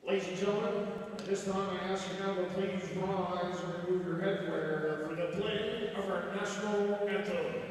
Ladies and gentlemen, at this time I ask you now to please rise and remove your headwear for the playing of our national anthem.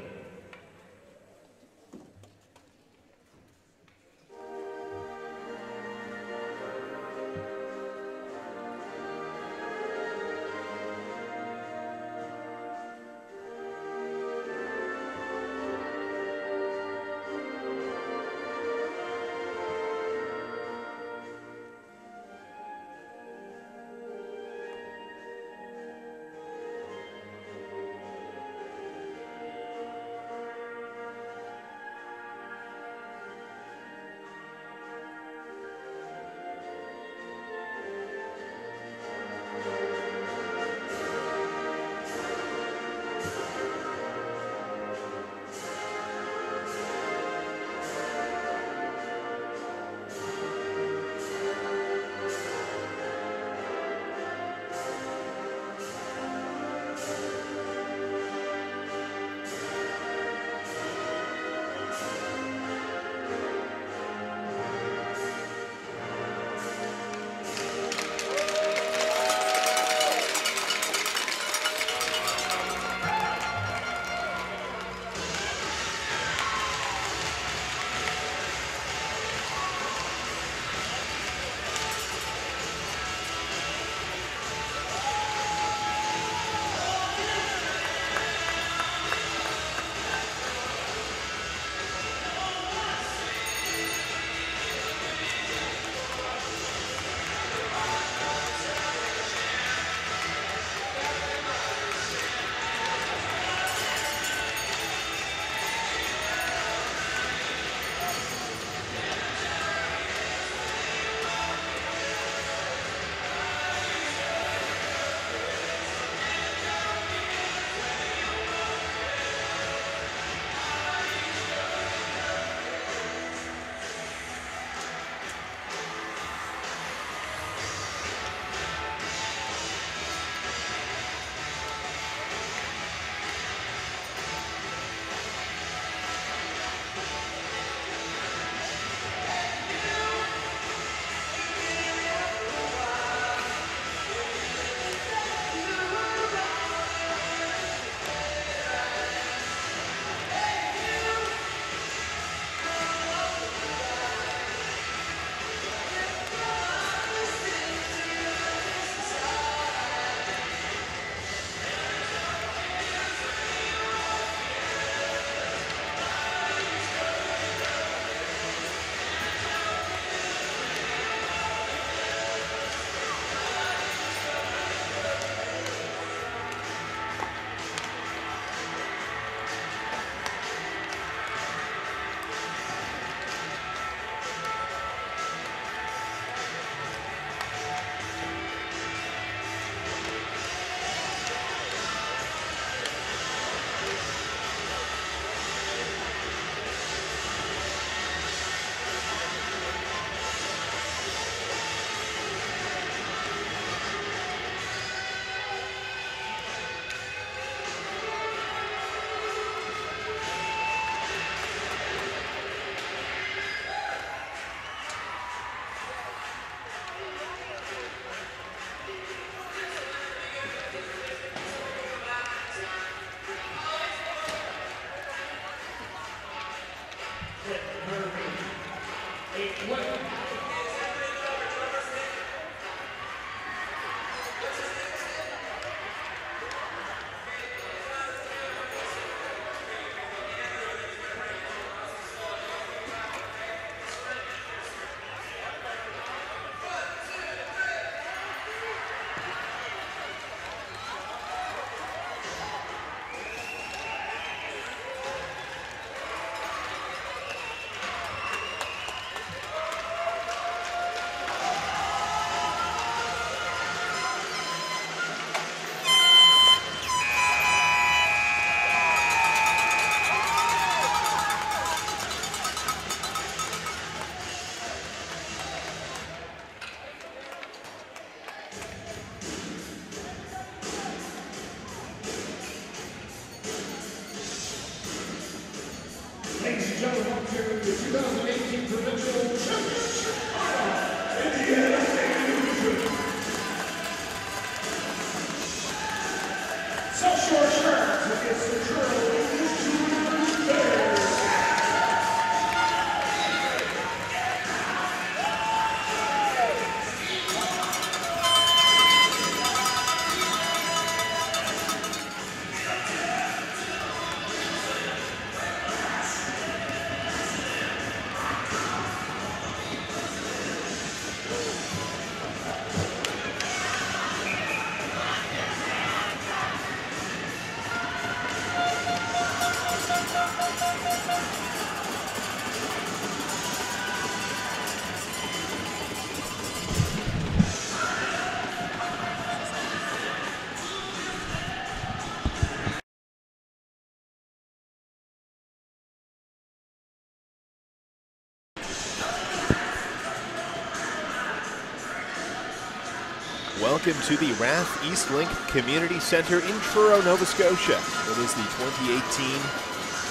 Welcome to the Rath Eastlink Community Centre in Truro, Nova Scotia. It is the 2018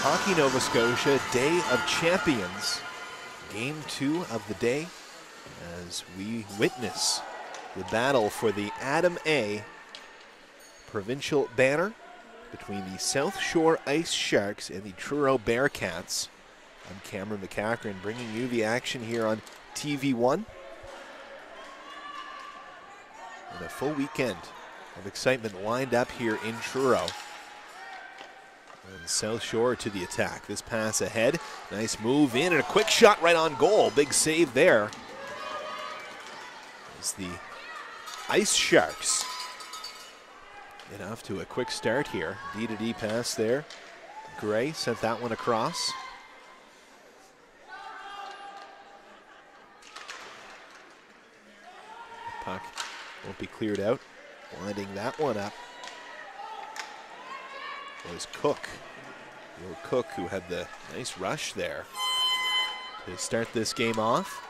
Hockey Nova Scotia Day of Champions. Game 2 of the day as we witness the battle for the Adam A provincial banner between the South Shore Ice Sharks and the Truro Bearcats. I'm Cameron McCachran bringing you the action here on TV1. And a full weekend of excitement lined up here in Truro. And South Shore to the attack. This pass ahead. Nice move in and a quick shot right on goal. Big save there. As the Ice Sharks get off to a quick start here. D-to-D pass there. Gray sent that one across. Puck won't be cleared out. Winding that one up was Cook. Will Cook, who had the nice rush there to start this game off.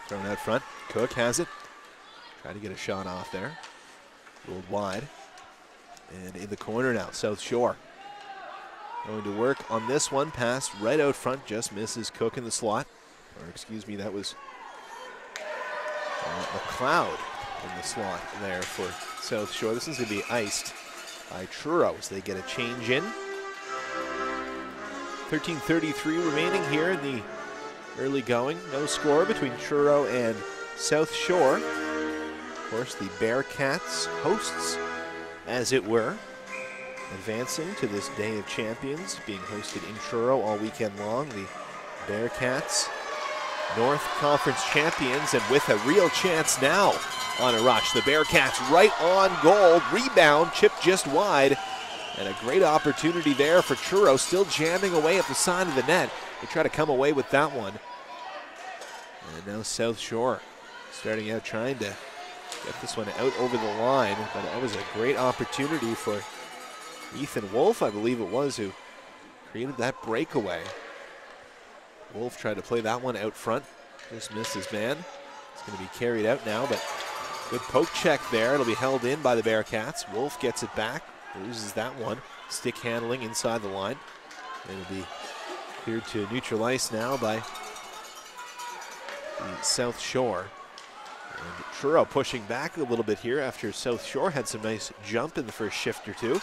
Thrown out front. Cook has it. Try to get a shot off there. Rolled wide. And in the corner now, South Shore. Going to work on this one. Pass right out front. Just misses Cook in the slot. Or excuse me, that was McLeod in the slot there for South Shore. This is going to be iced by Truro as they get a change in. 13:33 remaining here in the early going. No score between Truro and South Shore. Of course, the Bearcats, hosts, as it were, advancing to this Day of Champions, being hosted in Truro all weekend long. The Bearcats, North Conference champions, and with a real chance now on a rush. The Bearcats right on goal. Rebound, chip just wide. And a great opportunity there for Truro, still jamming away at the side of the net. They try to come away with that one. And now South Shore starting out trying to get this one out over the line. But that was a great opportunity for Ethan Wolf, I believe it was, who created that breakaway. Wolf tried to play that one out front. Just missed his man. It's going to be carried out now, but good poke check there. It'll be held in by the Bearcats. Wolf gets it back, loses that one. Stick handling inside the line. It'll be cleared to neutral ice now by the South Shore. And Truro pushing back a little bit here after South Shore had some nice jump in the first shift or two.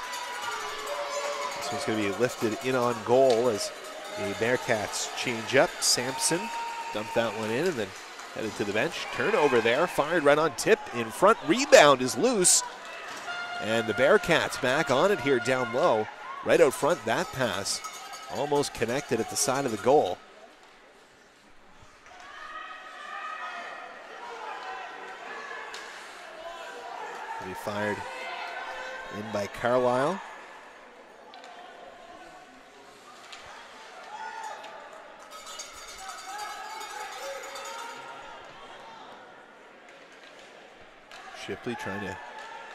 This one's going to be lifted in on goal as the Bearcats change up. Sampson dumped that one in and then headed to the bench. Turnover there, fired right on tip in front. Rebound is loose. And the Bearcats back on it here down low. Right out front, that pass almost connected at the side of the goal. Will be fired in by Carlisle. Shipley trying to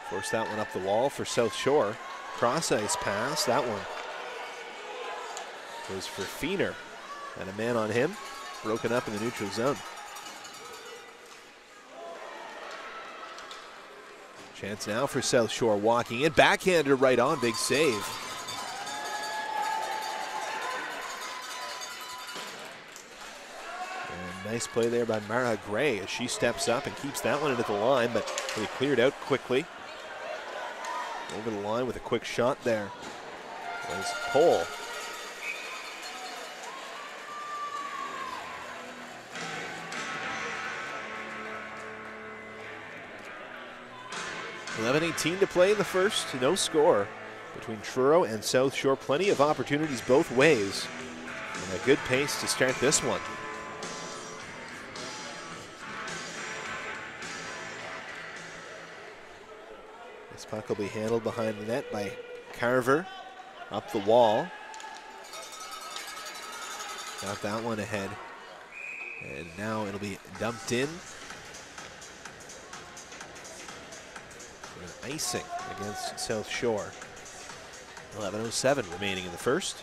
force that one up the wall for South Shore. Cross ice pass, that one goes for Feener. And a man on him, broken up in the neutral zone. Chance now for South Shore walking in. Backhander right on, big save. Nice play there by Mara Gray as she steps up and keeps that one into the line, but really cleared out quickly. Over the line with a quick shot there was Cole. .18 to play in the first, no score between Truro and South Shore. Plenty of opportunities both ways, and a good pace to start this one. This puck will be handled behind the net by Carver. Up the wall. Got that one ahead. And now it'll be dumped in. An icing against South Shore. 11:07 remaining in the first.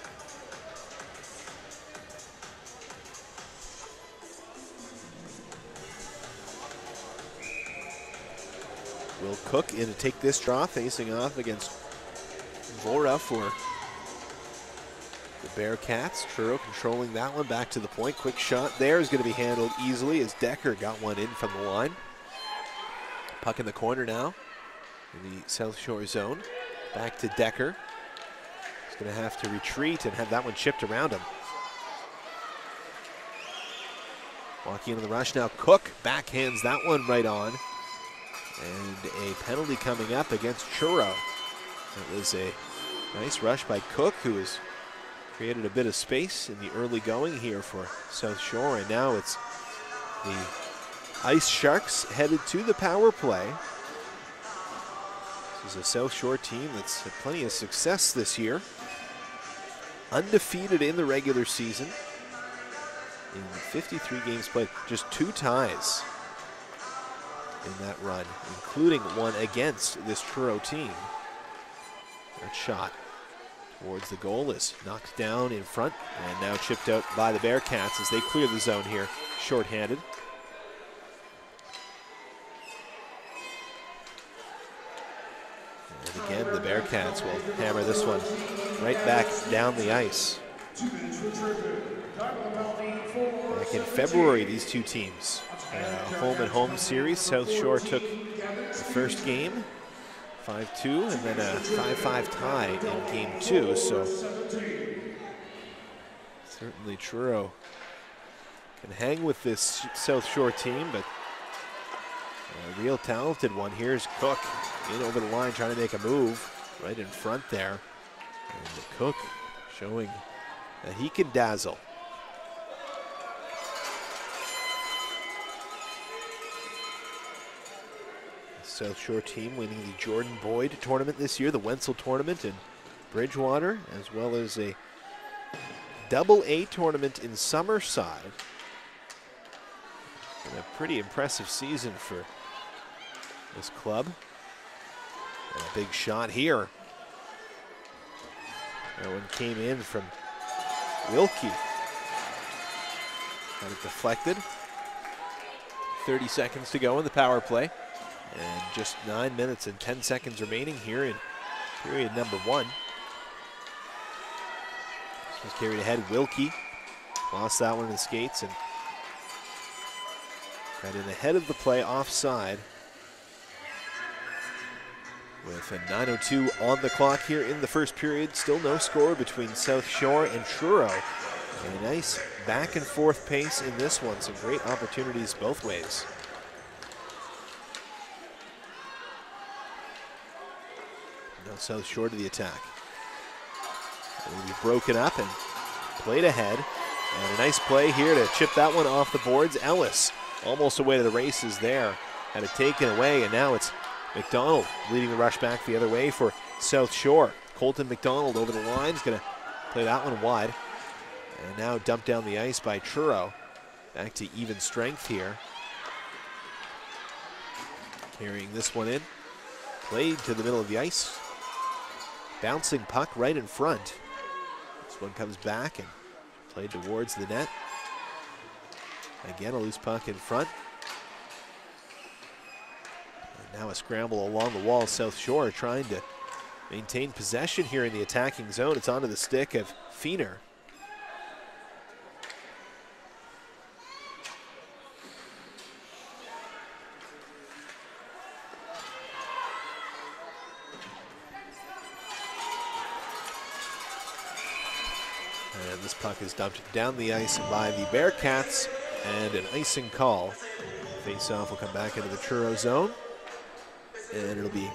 Will Cook in to take this draw, facing off against Vora for the Bearcats. Truro controlling that one, back to the point. Quick shot there is going to be handled easily as Decker got one in from the line. Puck in the corner now in the South Shore zone. Back to Decker. He's going to have to retreat and have that one chipped around him. Walking into the rush now, Cook backhands that one right on. And a penalty coming up against Truro. That was a nice rush by Cook, who has created a bit of space in the early going here for South Shore. And now it's the Ice Sharks headed to the power play. This is a South Shore team that's had plenty of success this year. Undefeated in the regular season. In 53 games played, just 2 ties in that run, including one against this Truro team. That shot towards the goal is knocked down in front and now chipped out by the Bearcats as they clear the zone here, shorthanded. And again, the Bearcats will hammer this one right back down the ice. Back in February, these two teams, home and home series. South Shore took the first game, 5-2, and then a 5-5 tie in game 2. So certainly Truro can hang with this South Shore team, but a real talented one. Here's Cook in over the line, trying to make a move right in front there. And Cook showing that he can dazzle. The South Shore team winning the Jordan Boyd tournament this year, the Wenzel tournament in Bridgewater, as well as a AA tournament in Summerside. And a pretty impressive season for this club. And a big shot here. That one came in from Wilkie. Had it deflected. 30 seconds to go in the power play. And just 9 minutes and 10 seconds remaining here in period number 1. This was carried ahead. Wilkie lost that one in the skates and got in ahead of the play offside. With a 9:02 on the clock here in the first period. Still no score between South Shore and Truro. A nice back and forth pace in this one. Some great opportunities both ways. Now South Shore to the attack. It'll be broken up and played ahead. And a nice play here to chip that one off the boards. Ellis almost away to the races there. Had it taken away, and now it's McDonald leading the rush back the other way for South Shore. Colton McDonald over the line is going to play that one wide. And now dumped down the ice by Truro. Back to even strength here. Carrying this one in. Played to the middle of the ice. Bouncing puck right in front. This one comes back and played towards the net. Again, a loose puck in front. And now a scramble along the wall. South Shore trying to maintain possession here in the attacking zone. It's onto the stick of Feener. And this puck is dumped down the ice by the Bearcats, and an icing call. Face-off will come back into the Truro zone, and it'll be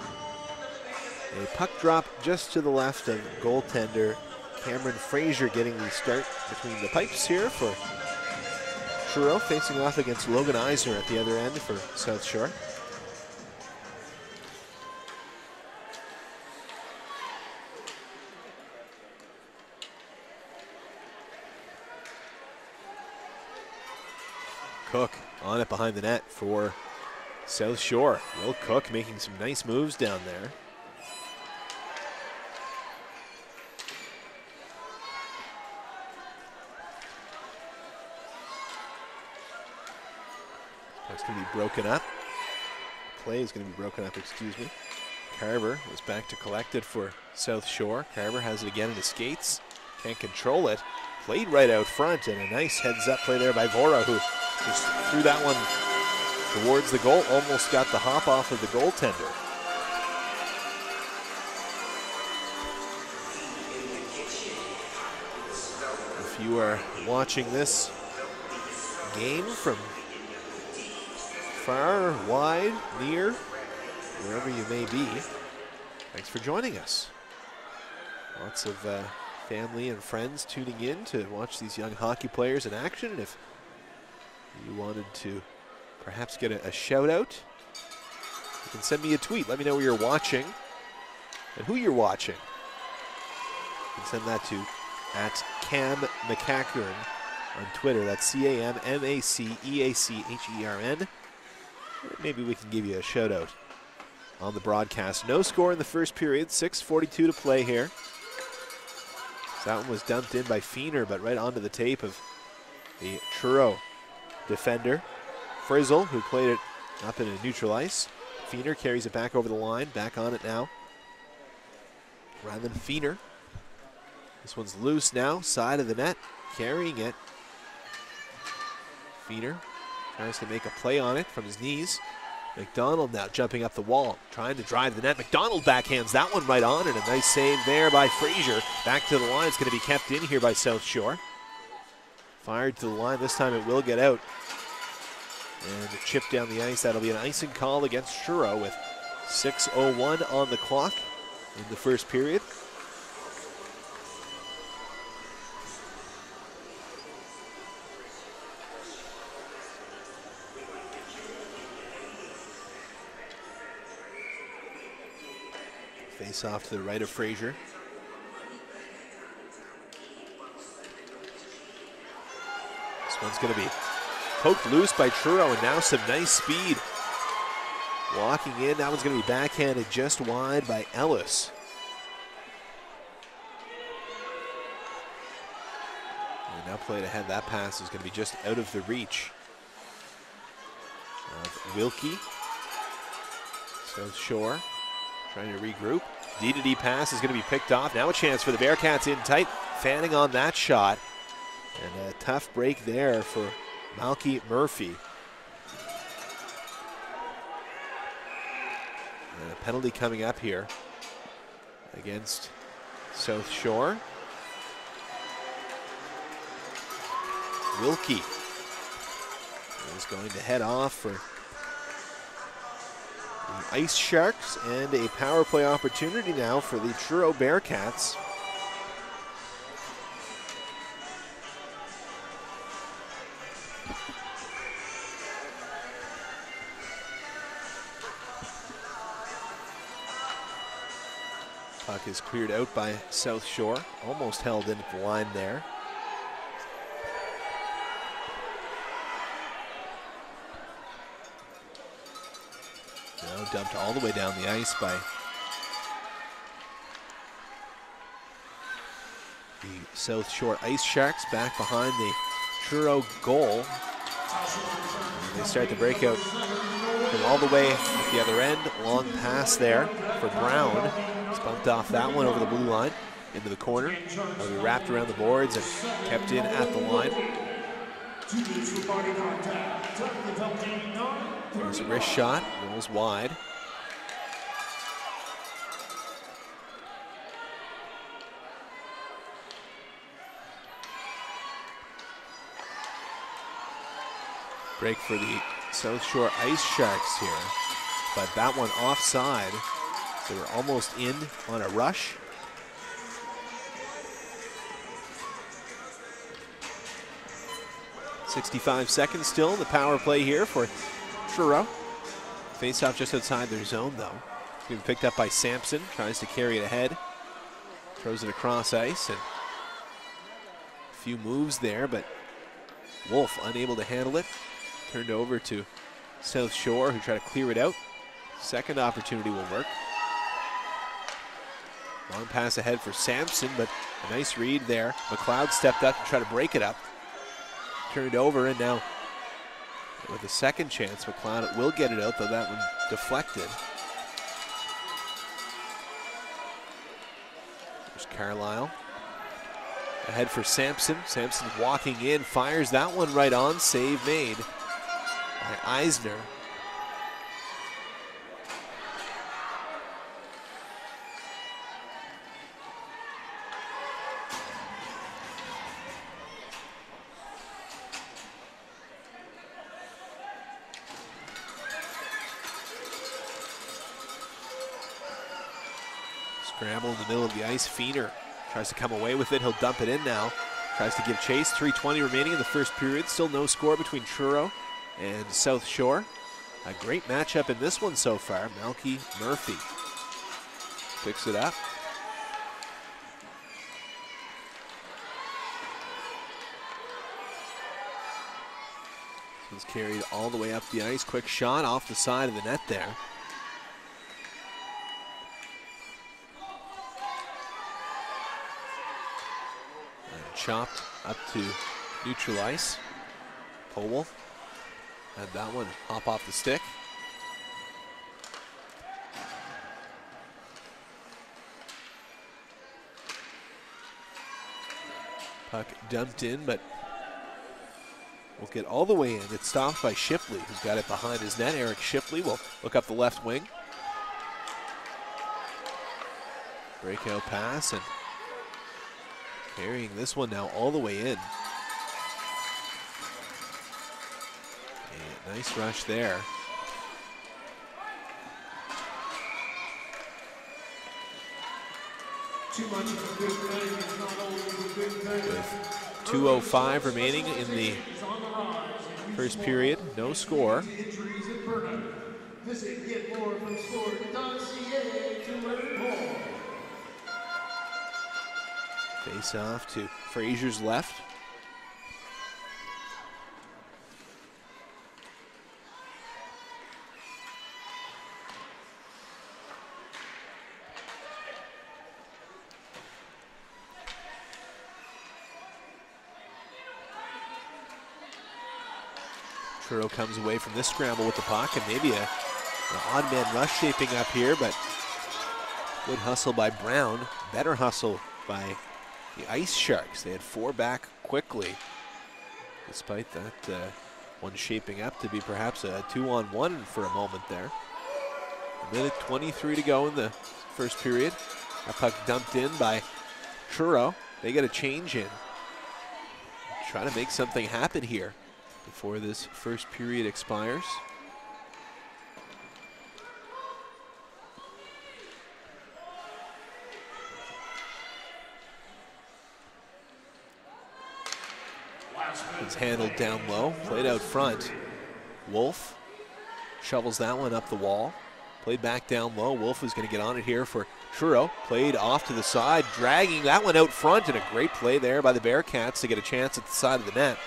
a puck drop just to the left of goaltender Cameron Frazier getting the start between the pipes here for Truro, facing off against Logan Eisner at the other end for South Shore. Cook on it behind the net for South Shore. Will Cook making some nice moves down there. Puck's going to be broken up. play is going to be broken up, excuse me. Carver is back to collect it for South Shore. Carver has it again in his skates. Can't control it. Played right out front, and a nice heads-up play there by Vora, who just threw that one towards the goal. Almost got the hop off of the goaltender. If you are watching this game from far, wide, near, wherever you may be, thanks for joining us. Lots of family and friends tuning in to watch these young hockey players in action. And if you wanted to perhaps get a shout out, you can send me a tweet. Let me know where you're watching and who you're watching. You can send that to @CamMacEachern on Twitter. That's CamMaceEachern. Maybe we can give you a shout out on the broadcast. No score in the first period, 6:42 to play here. So that one was dumped in by Feener, but right onto the tape of the Truro defender, Frizzle, who played it up in a neutral ice. Feener carries it back over the line, back on it now. Rather than Feener. This one's loose now, side of the net, carrying it. Feener tries to make a play on it from his knees. McDonald now jumping up the wall, trying to drive the net. McDonald backhands that one right on, and a nice save there by Frazier. Back to the line, it's going to be kept in here by South Shore. Fired to the line, this time it will get out. And a chip down the ice, that'll be an icing call against Truro with 6:01 on the clock in the first period. Face off to the right of Frazier. This one's going to be poked loose by Truro, and now some nice speed. Walking in, that one's going to be backhanded just wide by Ellis. And now played ahead, that pass is going to be just out of the reach of Wilkie. South Shore trying to regroup. D-to-D pass is going to be picked off. Now a chance for the Bearcats in tight. Fanning on that shot. And a tough break there for Malky Murphy. And a penalty coming up here against South Shore. Wilkie is going to head off for the Ice Sharks, and a power play opportunity now for the Truro Bearcats. Puck is cleared out by South Shore, almost held in at the line there. Now dumped all the way down the ice by the South Shore Ice Sharks, back behind the Truro goal. And they start to break out from all the way at the other end. Long pass there for Brown. He's bumped off that one over the blue line into the corner. It'll be wrapped around the boards and kept in at the line. There's a wrist shot, rolls wide. Break for the South Shore Ice Sharks here, but that one offside. They were almost in on a rush. .65 seconds still in the power play here for Truro. Face-off just outside their zone, though. It's being picked up by Sampson. Tries to carry it ahead. Throws it across ice, and a few moves there, but Wolf unable to handle it. Turned over to South Shore, who try to clear it out. Second opportunity will work. Long pass ahead for Sampson, but a nice read there. McLeod stepped up to try to break it up. Turned over, and now With a second chance, McLeod will get it out, though that one deflected. There's Carlisle. Ahead for Sampson. Sampson walking in, fires that one right on. Save made by Eisner. Scramble in the middle of the ice. Feener tries to come away with it. He'll dump it in now. Tries to give chase. 3:20 remaining in the first period. Still no score between Truro and South Shore. A great matchup in this one so far. Malky Murphy picks it up. This one's carried all the way up the ice. Quick shot off the side of the net there. Chopped up to neutral ice. Powell had that one hop off the stick. Puck dumped in, but will get all the way in. It's stopped by Shipley, who's got it behind his net. Eric Shipley will look up the left wing. Breakout pass and carrying this one now all the way in. A nice rush there. Too much of a good thing is not always a good thing. With 2:05 remaining in the first period, no score. Injuries and burnout. Visit getmorefromsport.ca to learn more. Face off to Frazier's left. Truro comes away from this scramble with the puck, and maybe an odd man rush shaping up here, but good hustle by Brown. Better hustle by the Ice Sharks. They had 4 back quickly, despite that one shaping up to be perhaps a 2-on-1 for a moment there. 1:23 to go in the first period. That puck dumped in by Truro. They get a change in. Try to make something happen here before this first period expires. It's handled down low, played out front. Wolf shovels that one up the wall. Played back down low. Wolf was going to get on it here for Truro. Played off to the side, dragging that one out front, and a great play there by the Bearcats to get a chance at the side of the net.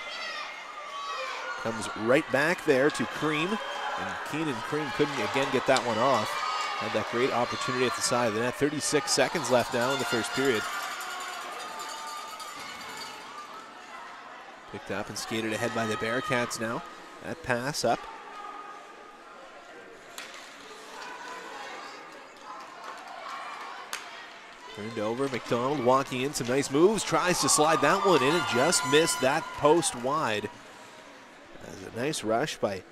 Comes right back there to Cream, and Keenan Cream couldn't again get that one off. Had that great opportunity at the side of the net. 36 seconds left now in the first period. Picked up and skated ahead by the Bearcats now. That pass up. Turned over, McDonald walking in, some nice moves, tries to slide that one in and just missed that post wide. That's a nice rush by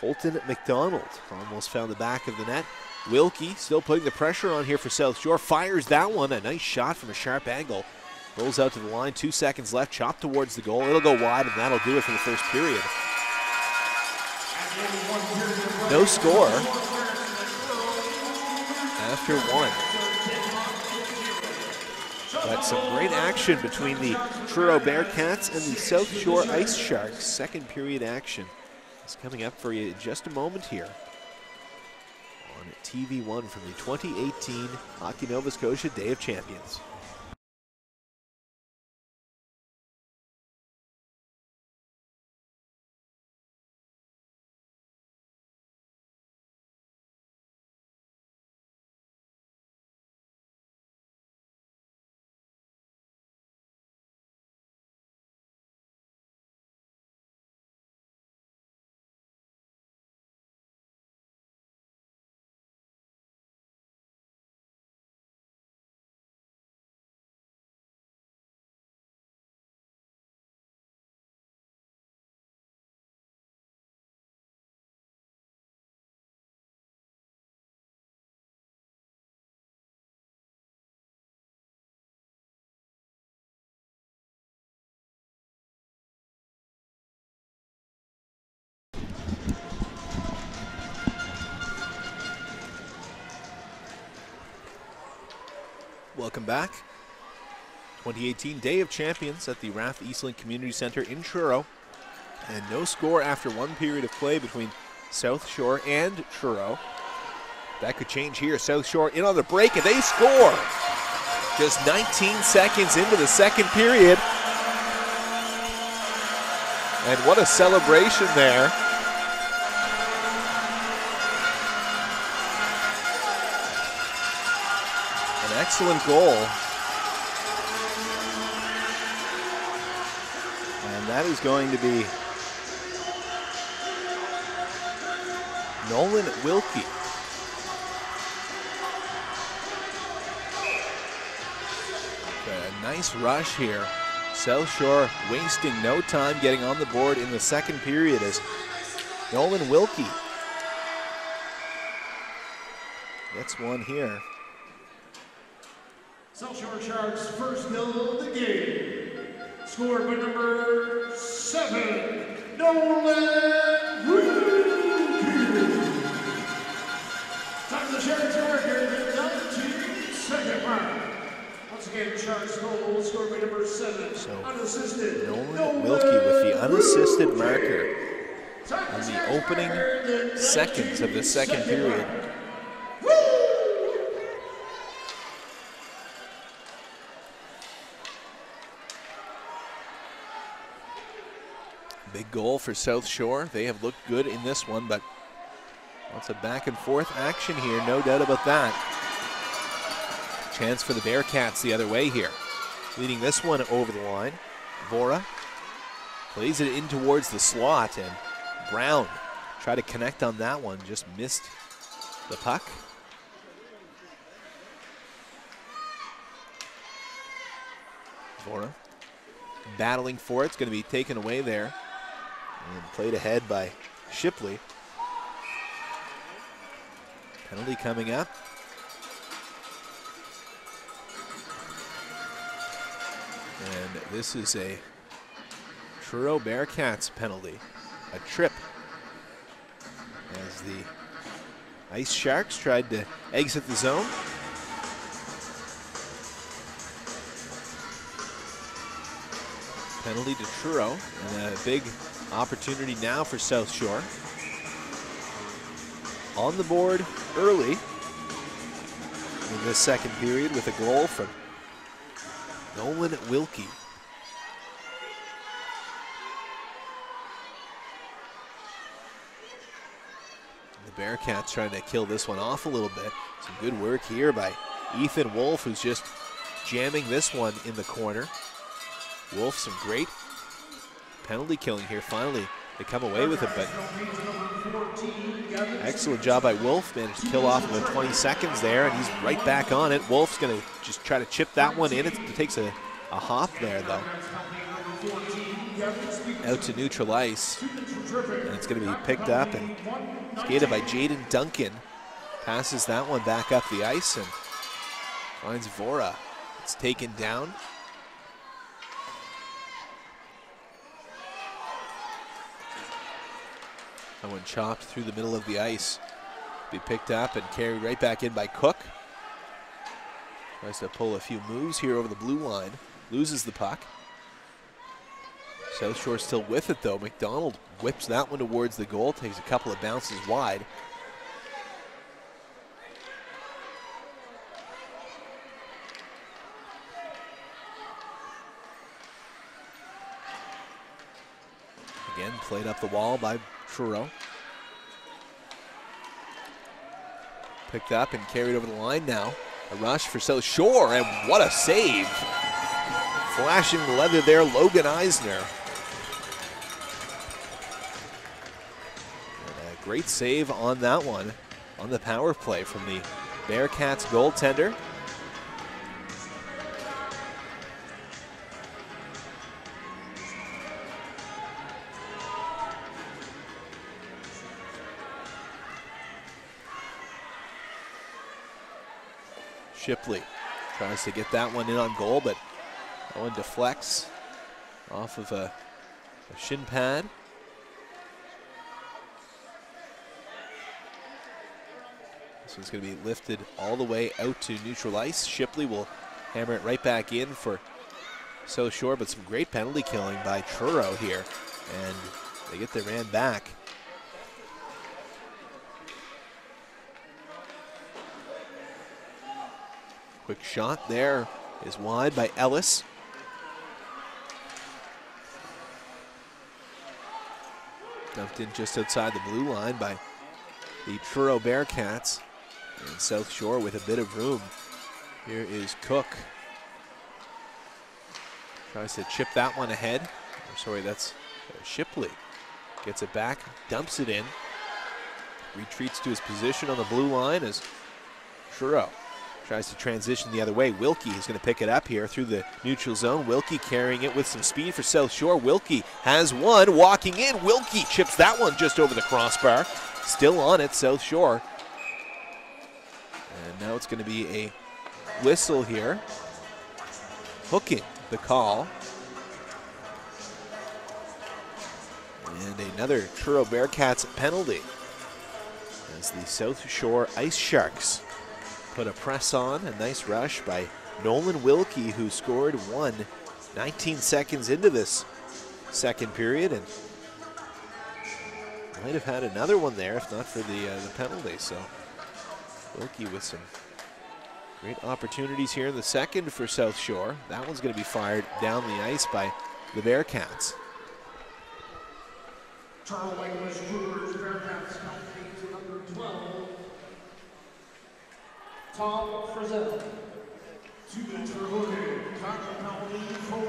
Colton McDonald. Almost found the back of the net. Wilkie still putting the pressure on here for South Shore. Fires that one, a nice shot from a sharp angle. Rolls out to the line, 2 seconds left, chopped towards the goal. It'll go wide, and that'll do it for the first period. No score after one. But some great action between the Truro Bearcats and the South Shore Ice Sharks. Second period action is coming up for you in just a moment here on TV1 from the 2018 Hockey Nova Scotia Day of Champions. Welcome back. 2018 Day of Champions at the Rath Eastlink Community Center in Truro. And no score after one period of play between South Shore and Truro. That could change here. South Shore in on the break, and they score! Just 19 seconds into the second period. And what a celebration there. An excellent goal. And that is going to be Nolan Wilkie. A nice rush here. South Shore wasting no time getting on the board in the second period as Nolan Wilkie gets one here. South Shore Sharks' first goal of the game, scored by number 7, Nolan Wilkie. Time of the Sharks record, the 19-second mark. Once again, Sharks goal scored by number 7, unassisted. Nolan Wilkie with the unassisted marker in the opening seconds of the second period. Big goal for South Shore. They have looked good in this one, but lots of back and forth action here, no doubt about that. Chance for the Bearcats the other way here. Leading this one over the line. Vora plays it in towards the slot, and Brown tried to connect on that one, just missed the puck. Vora battling for it. It's going to be taken away there. And played ahead by Shipley. Penalty coming up. And this is a Truro Bearcats penalty. A trip. As the Ice Sharks tried to exit the zone. Penalty to Truro, and a big opportunity now for South Shore. On the board early in this second period with a goal from Nolan Wilkie. The Bearcats trying to kill this one off a little bit. Some good work here by Ethan Wolf, who's just jamming this one in the corner. Wolf, some great penalty killing here. Finally, they come away with it, but excellent job by Wolf. Managed to kill off about 20 seconds there, and he's right back on it. Wolf's going to just try to chip that one in. It takes a hop there, though. Out to neutral ice, and it's going to be picked up and skated by Jaden Duncan. Passes that one back up the ice and finds Vora. It's taken down. That one chopped through the middle of the ice. Be picked up and carried right back in by Cook. Tries to pull a few moves here over the blue line. Loses the puck. South Shore still with it though. McDonald whips that one towards the goal. Takes a couple of bounces wide. Again, played up the wall by Truro. Picked up and carried over the line now. A rush for South Shore, and what a save. Flashing leather there, Logan Eisner. And a great save on that one, on the power play from the Bearcats goaltender. Shipley tries to get that one in on goal, but that one deflects off of a shin pad. This one's going to be lifted all the way out to neutral ice. Shipley will hammer it right back in for South Shore, but some great penalty killing by Truro here, and they get their man back. Quick shot there is wide by Ellis. Dumped in just outside the blue line by the Truro Bearcats. And South Shore with a bit of room. Here is Cook. Tries to chip that one ahead. Or sorry, that's Shipley. Gets it back, dumps it in. Retreats to his position on the blue line as Truro tries to transition the other way. Wilkie is going to pick it up here through the neutral zone. Wilkie carrying it with some speed for South Shore. Wilkie has one, walking in. Wilkie chips that one just over the crossbar. Still on it, South Shore. And now it's going to be a whistle here. Hooking the call. And another Truro Bearcats penalty as the South Shore Ice Sharks put a press on. A nice rush by Nolan Wilkie, who scored 19 seconds into this second period, and might have had another one there if not for the penalty. So Wilkie with some great opportunities here in the second for South Shore. That one's going to be fired down the ice by the Bearcats. Charles English Cougars, Bearcats, penalty to number 12, Tom Frizzell. To the Truro, tackle penalty for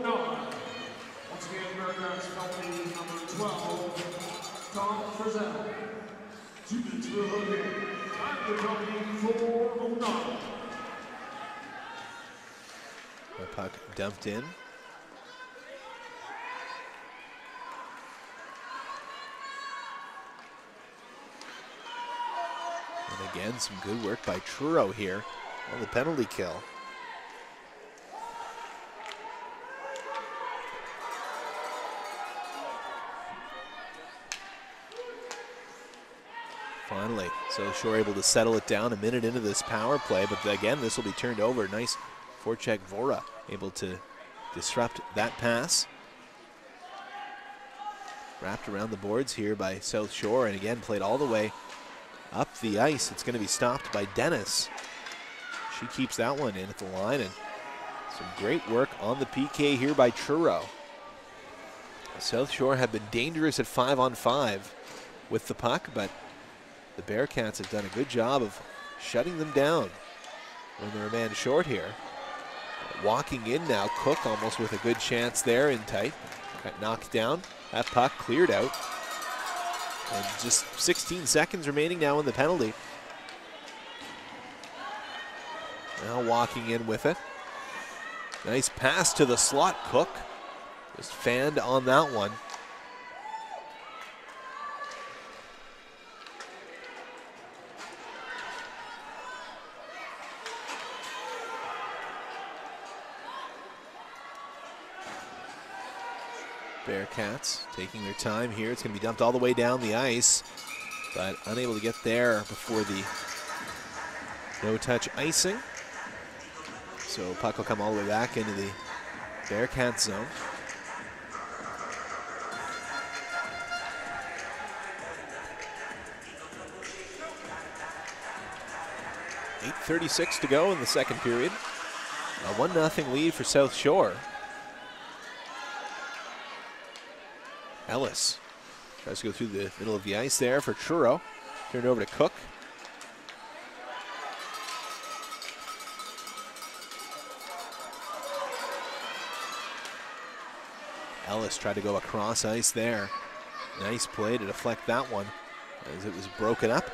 09. Once again, Bearcats penalty number 12, Tom Frizzell. To the Truro, tackle penalty for 09. The puck dumped in. And again, some good work by Truro here on the penalty kill. Finally, South Shore able to settle it down a minute into this power play, but again, this will be turned over. Nice forecheck Vora able to disrupt that pass. Wrapped around the boards here by South Shore, and again played all the way up the ice. It's going to be stopped by Dennis. She keeps that one in at the line, and some great work on the PK here by Truro. South Shore have been dangerous at 5-on-5 with the puck, but the Bearcats have done a good job of shutting them down when they're a man short here. Walking in now, Cook almost with a good chance there in tight. Got knocked down. That puck cleared out. And just 16 seconds remaining now in the penalty. Now walking in with it. Nice pass to the slot. Cook just fanned on that one. Bearcats taking their time here. It's going to be dumped all the way down the ice, but unable to get there before the no-touch icing. So puck will come all the way back into the Bearcat zone. .8:36 to go in the second period. A 1-0 lead for South Shore. Ellis tries to go through the middle of the ice there for Truro. Turned over to Cook. Ellis tried to go across ice there. Nice play to deflect that one as it was broken up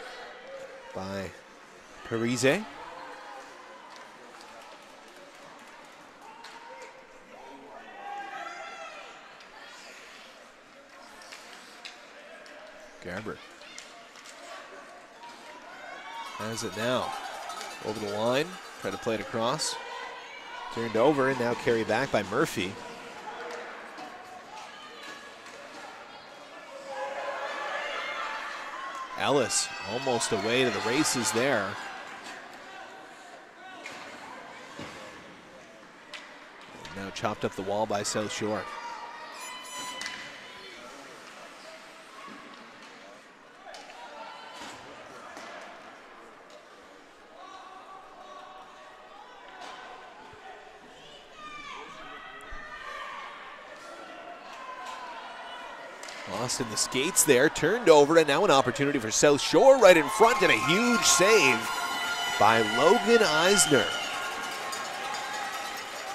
by Parise. Garber has it now. Over the line, try to play it across. Turned over and now carried back by Murphy. Ellis almost away to the races there. chopped up the wall by South Shore. Lost in the skates there, turned over, and now an opportunity for South Shore right in front, and a huge save by Logan Eisner,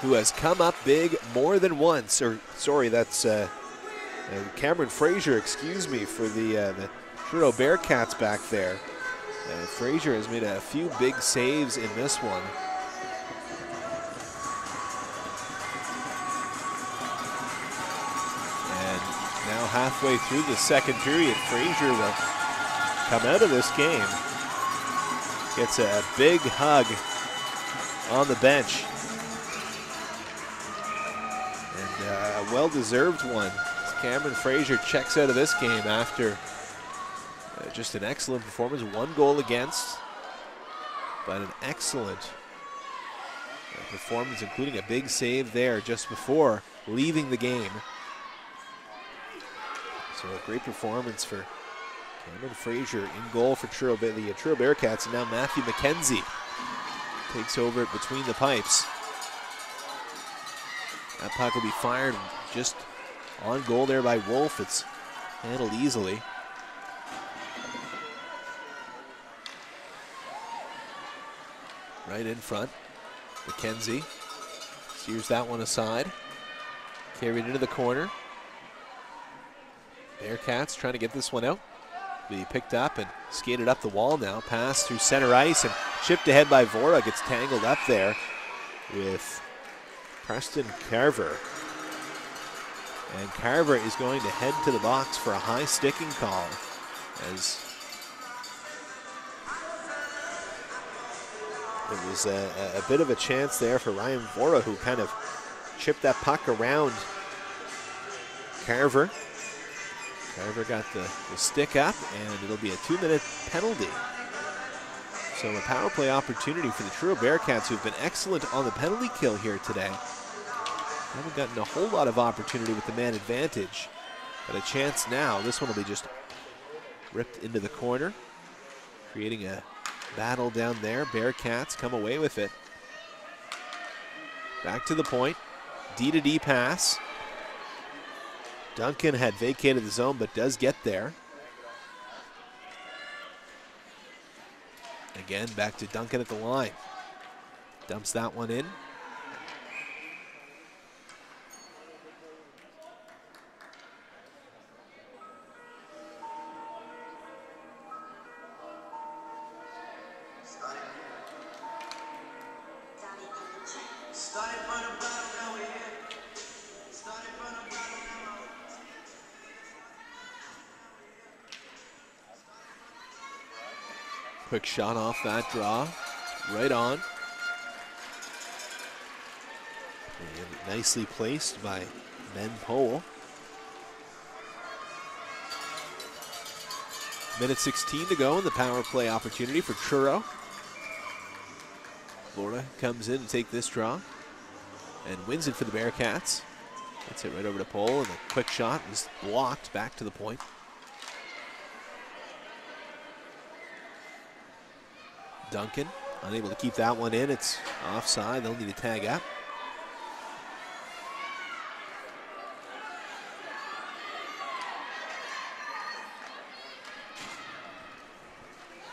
who has come up big more than once. Or sorry, that's Cameron Fraser, excuse me, for the Truro Bearcats back there. Fraser has made a few big saves in this one. Now halfway through the second period, Fraser will come out of this game. Gets a big hug on the bench. And a well-deserved one. Cameron Fraser checks out of this game after just an excellent performance. 1 goal against, but an excellent performance, including a big save there just before leaving the game. So a great performance for Cameron Fraser in goal for the Truro Bearcats, and now Matthew McKenzie takes over it between the pipes. That puck will be fired just on goal there by Wolf. It's handled easily. Right in front, McKenzie steers that one aside, carried into the corner. Bearcats trying to get this one out. Be picked up and skated up the wall now. Pass through center ice and chipped ahead by Vora. Gets tangled up there with Preston Carver. And Carver is going to head to the box for a high sticking call, as it was a bit of a chance there for Ryan Vora, who kind of chipped that puck around Carver. Carver got the stick up, and it'll be a 2-minute penalty. So a power play opportunity for the Truro Bearcats, who've been excellent on the penalty kill here today. Haven't gotten a whole lot of opportunity with the man advantage, but a chance now. This one will be just ripped into the corner, creating a battle down there. Bearcats come away with it. Back to the point, D-to-D pass. Duncan had vacated the zone, but does get there. Again, back to Duncan at the line. Dumps that one in. Quick shot off that draw, right on. And nicely placed by Ben Powell. Minute 16 to go in the power play opportunity for Truro. Florida comes in to take this draw and wins it for the Bearcats. Gets it right over to Powell, and a quick shot was blocked back to the point. Duncan unable to keep that one in. It's offside. They'll need to tag up.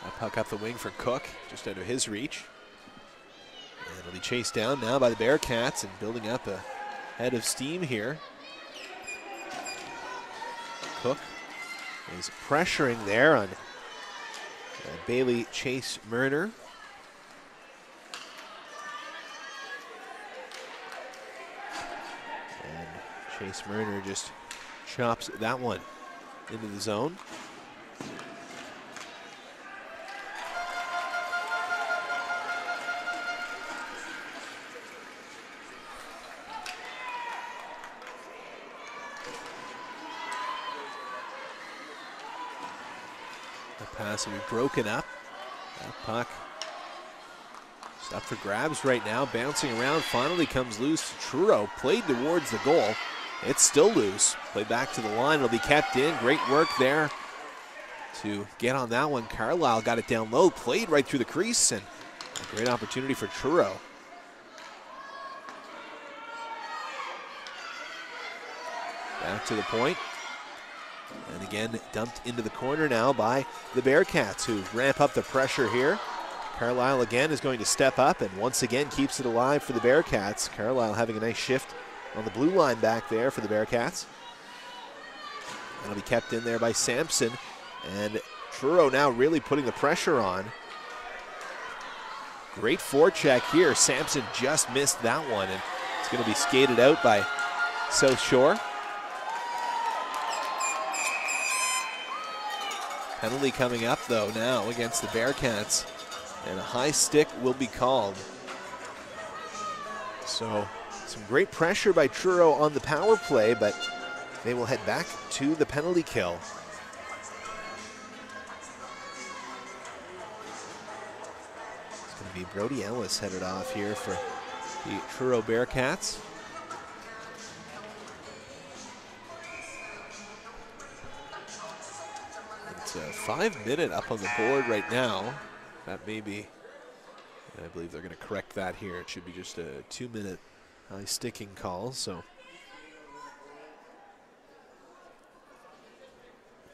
A puck up the wing for Cook, just out of his reach. And it'll be chased down now by the Bearcats and building up a head of steam here. Cook is pressuring there on Bailey Chase Murner. And Chase Murner just chops that one into the zone. The pass will be broken up. That puck It's up for grabs right now, bouncing around, finally comes loose to Truro, played towards the goal. It's still loose, played back to the line, it'll be kept in. Great work there to get on that one. Carlisle got it down low, played right through the crease, and a great opportunity for Truro. Back to the point. And again, dumped into the corner now by the Bearcats, who ramp up the pressure here. Carlisle again is going to step up and once again keeps it alive for the Bearcats. Carlisle having a nice shift on the blue line back there for the Bearcats. That'll be kept in there by Sampson. And Truro now really putting the pressure on. Great forecheck here. Sampson just missed that one, and it's going to be skated out by South Shore. Penalty coming up though now against the Bearcats, and a high stick will be called. So some great pressure by Truro on the power play, but they will head back to the penalty kill. It's going to be Brody Ellis headed off here for the Truro Bearcats. It's a 5-minute up on the board right now. That may be, I believe they're going to correct that here. It should be just a 2-minute high sticking call. So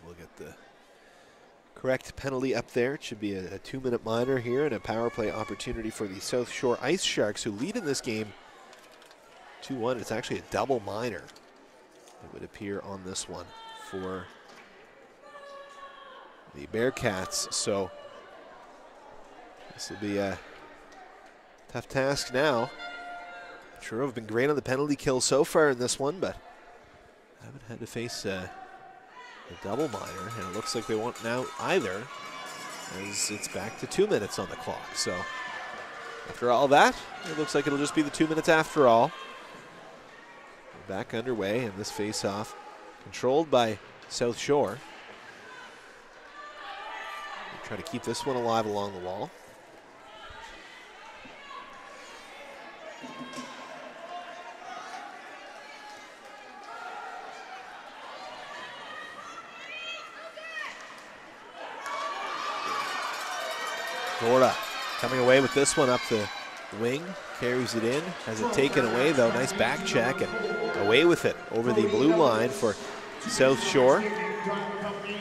we'll get the correct penalty up there. It should be a 2-minute minor here and a power play opportunity for the South Shore Ice Sharks, who lead in this game 2-1. It's actually a double minor, it would appear, on this one for the Bearcats. So this will be a tough task now. Truro have been great on the penalty kill so far in this one, but haven't had to face a double minor, and it looks like they won't now either, as it's back to 2 minutes on the clock. So after all that, it looks like it'll just be the 2 minutes after all. We're back underway, and this face-off controlled by South Shore. Try to keep this one alive along the wall. Gorda coming away with this one up the wing, carries it in, has it taken away though. Nice back check and away with it over the blue line for South Shore.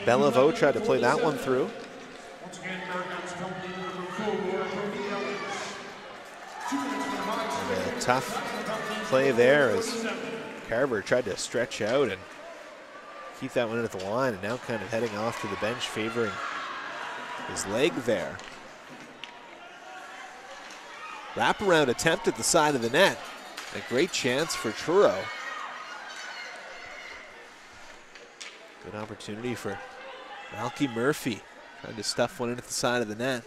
Bellevaux tried to play that one through. And a tough play there as Carver tried to stretch out and keep that one in at the line, and now kind of heading off to the bench, favoring his leg there. Wraparound attempt at the side of the net. A great chance for Truro. Good opportunity for Malky Murphy. Trying to stuff one in at the side of the net.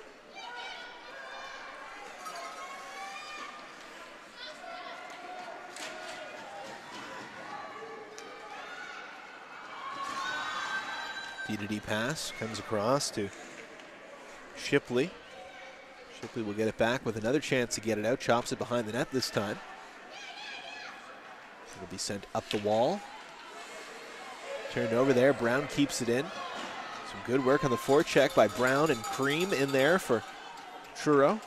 D-to-D pass comes across to Shipley. Shipley will get it back with another chance to get it out. Chops it behind the net this time. It'll be sent up the wall. Turned over there. Brown keeps it in. Some good work on the forecheck by Brown, and Cream in there for Truro.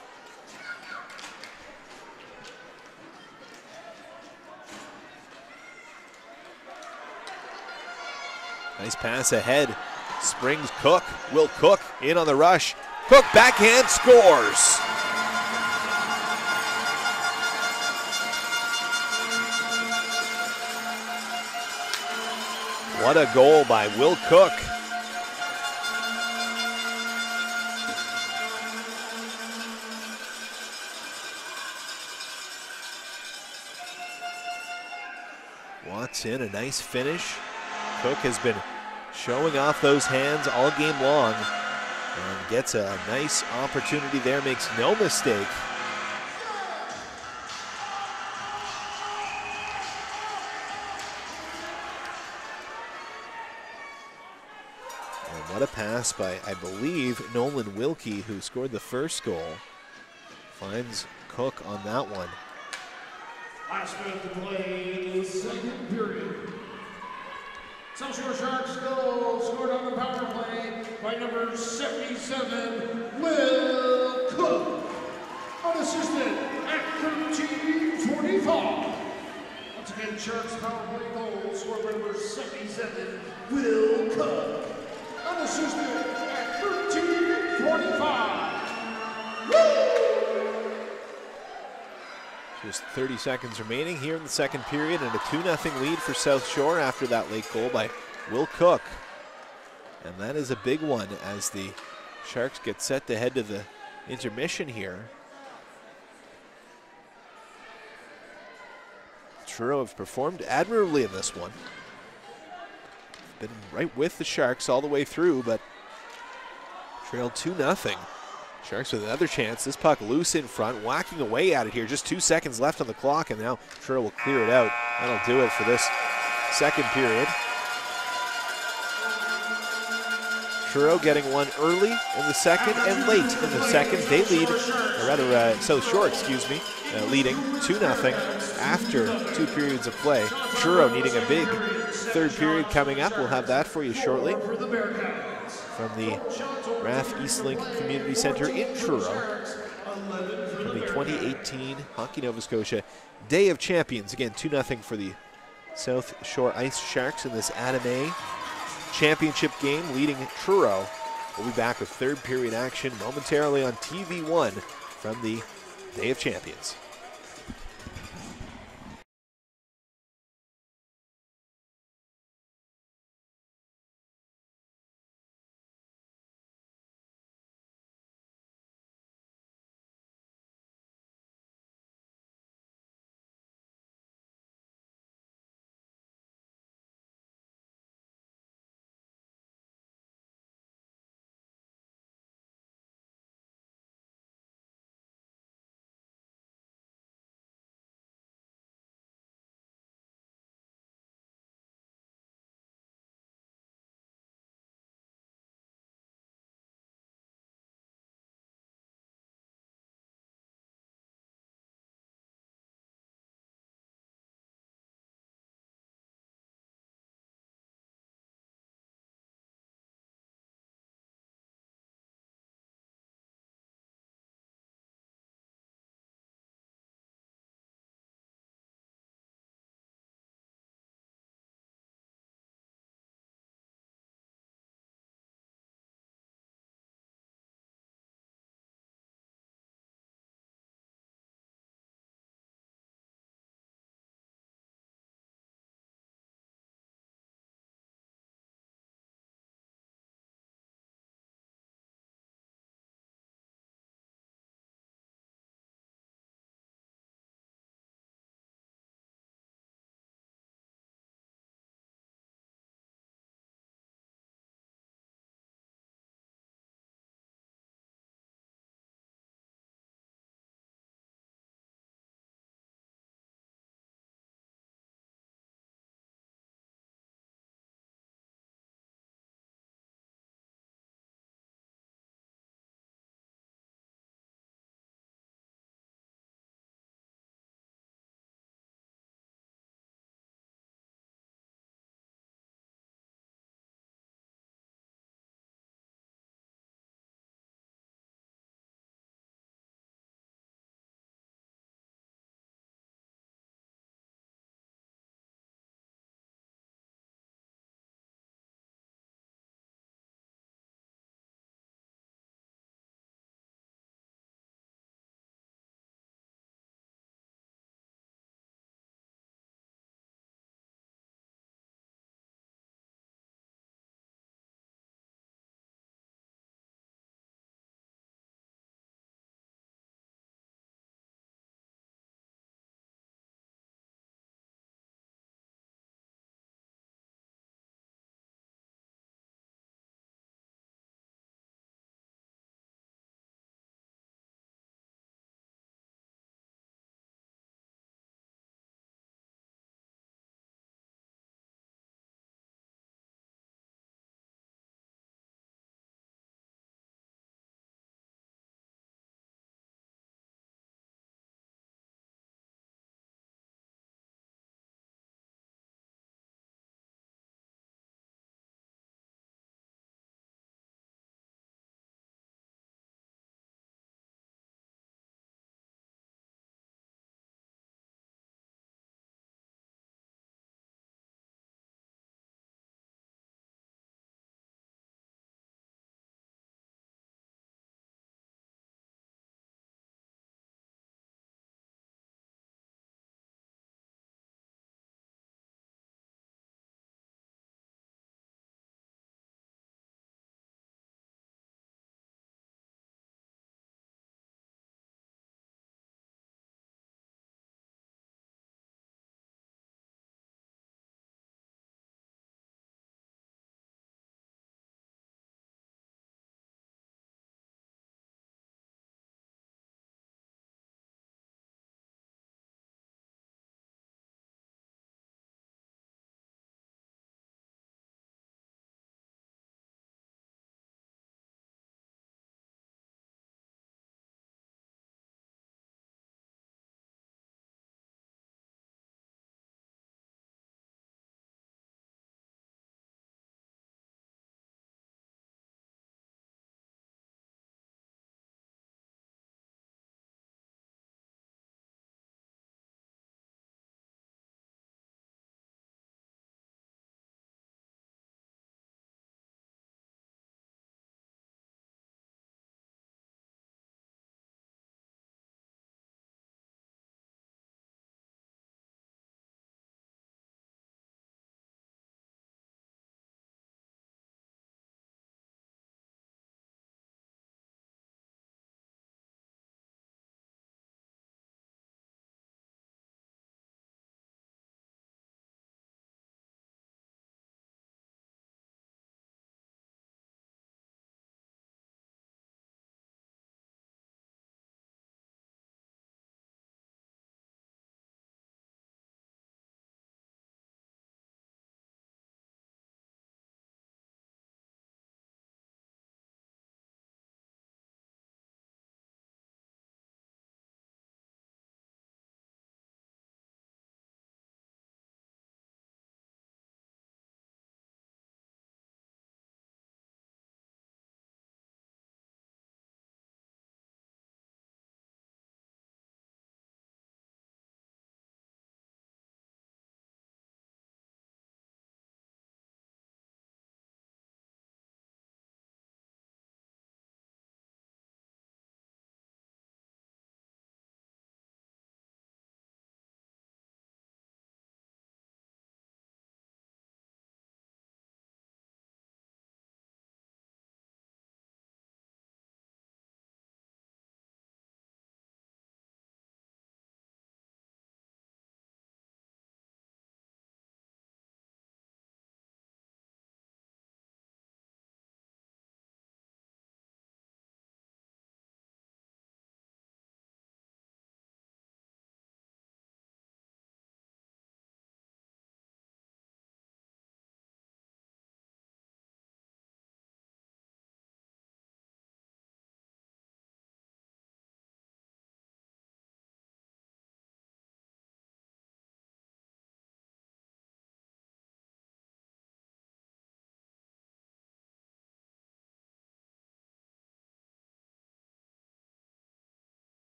Nice pass ahead. Springs Cook. Will Cook in on the rush. Cook backhand scores. What a goal by Will Cook. Watson, a nice finish. Cook has been showing off those hands all game long and gets a nice opportunity there, makes no mistake. And what a pass by, I believe, Nolan Wilkie, who scored the first goal finds Cook on that one. Last minute to play in the second period. South Shore Sharks goal scored on the power play by number 77, Will Cook. Unassisted at 13:45. Once again, Sharks power play goal scored by number 77, Will Cook. Unassisted at 13:45. Just 30 seconds remaining here in the second period, and a 2-0 lead for South Shore after that late goal by Will Cook. And that is a big one as the Sharks get set to head to the intermission here. Truro have performed admirably in this one. Been right with the Sharks all the way through, but trailed 2-0. Sharks with another chance. This puck loose in front, whacking away at it here. Just 2 seconds left on the clock, and now Truro will clear it out. That'll do it for this second period. Truro getting one early in the second and late in the second. They lead, or rather South Shore, excuse me, leading 2-0 after 2 periods of play. Truro needing a big third period coming up. We'll have that for you shortly from the Rath Eastlink Community Center in Truro from the 2018 Hockey Nova Scotia Day of Champions. Again, 2-0 for the South Shore Ice Sharks in this Adam A championship game, leading Truro. We'll be back with third period action momentarily on TV1 from the Day of Champions.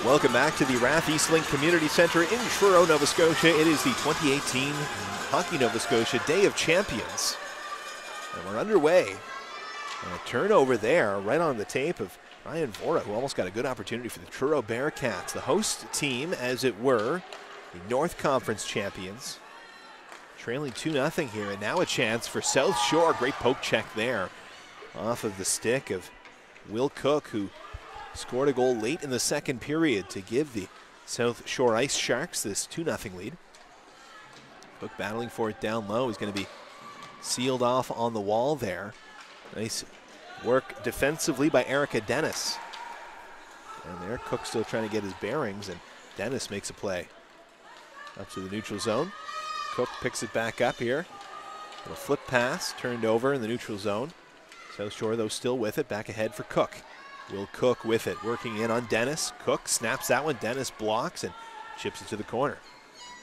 Welcome back to the Rath Eastlink Community Centre in Truro, Nova Scotia. It is the 2018 Hockey Nova Scotia Day of Champions. And we're underway. And a turnover there, right on the tape of Ryan Vora, who almost got a good opportunity for the Truro Bearcats, the host team, as it were, the North Conference champions. Trailing 2-0 here, and now a chance for South Shore. Great poke check there off of the stick of Will Cook, who scored a goal late in the second period to give the South Shore Ice Sharks this 2-0 lead. Cook battling for it down low. He's going to be sealed off on the wall there. Nice work defensively by Erica Dennis. And there, Cook still trying to get his bearings, and Dennis makes a play. Up to the neutral zone. Cook picks it back up here. A flip pass turned over in the neutral zone. South Shore, though, still with it. Back ahead for Cook. Will Cook with it, working in on Dennis. Cook snaps that one. Dennis blocks and chips it to the corner.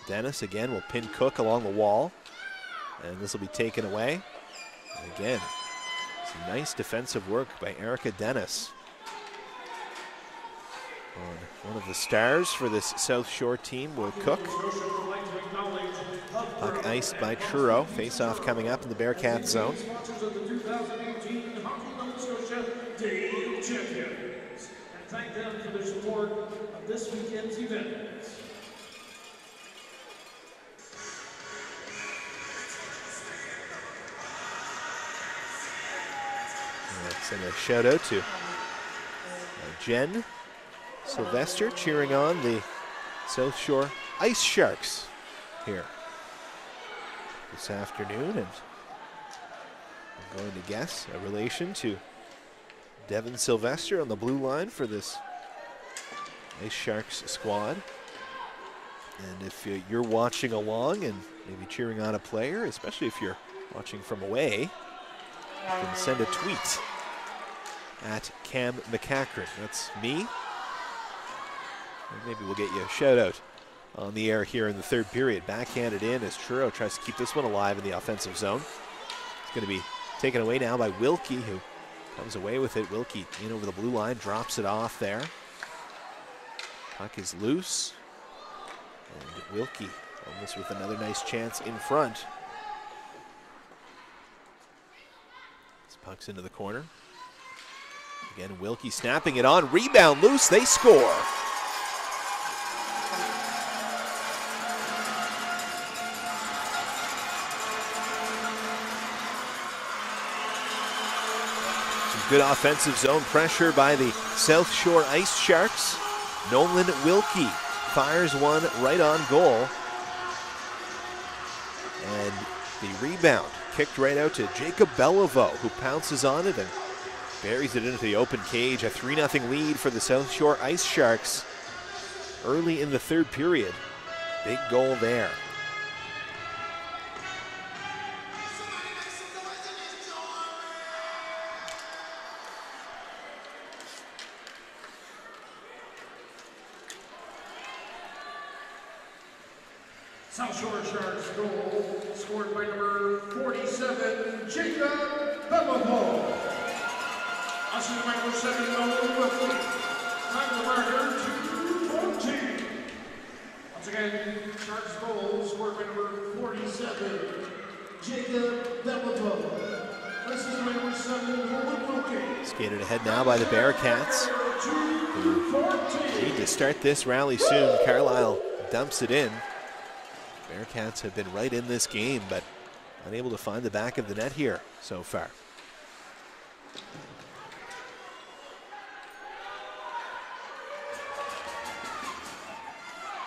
Dennis again will pin Cook along the wall, and this will be taken away. And again, some nice defensive work by Erica Dennis. On one of the stars for this South Shore team, Will Cook. Puck iced by Truro. Face-off coming up in the Bearcat zone. Day of Champions, and thank them for their support of this weekend's event. Send a shout out to Jen Sylvester cheering on the South Shore Ice Sharks here this afternoon, and I'm going to guess a relation to Devin Sylvester on the blue line for this Ice Sharks squad. And if you're watching along and maybe cheering on a player, especially if you're watching from away, you can send a tweet at Cam McCachran. That's me. And maybe we'll get you a shout out on the air here in the third period. Backhanded in as Truro tries to keep this one alive in the offensive zone. It's going to be taken away now by Wilkie, who comes away with it. Wilkie in over the blue line, drops it off there. Puck is loose. And Wilkie on this with another nice chance in front. This puck's into the corner. Again, Wilkie snapping it on. Rebound loose, they score. Good offensive zone pressure by the South Shore Ice Sharks. Nolan Wilkie fires one right on goal. And the rebound kicked right out to Jacob Beliveau, who pounces on it and buries it into the open cage. A 3-0 lead for the South Shore Ice Sharks early in the third period. Big goal there. South Shore Sharks goal scored by number 47, Jacob Beliveau. Assistant by number 7, Nolan Wilkie. Time the marker, 2:14. Once again, Sharks goal scored by number 47, Jacob Beliveau. Assistant by number 7, Nolan Wilkie. Skated ahead now by the Bearcats, who need to start this rally soon. Carlisle dumps it in. Bearcats have been right in this game, but unable to find the back of the net here so far.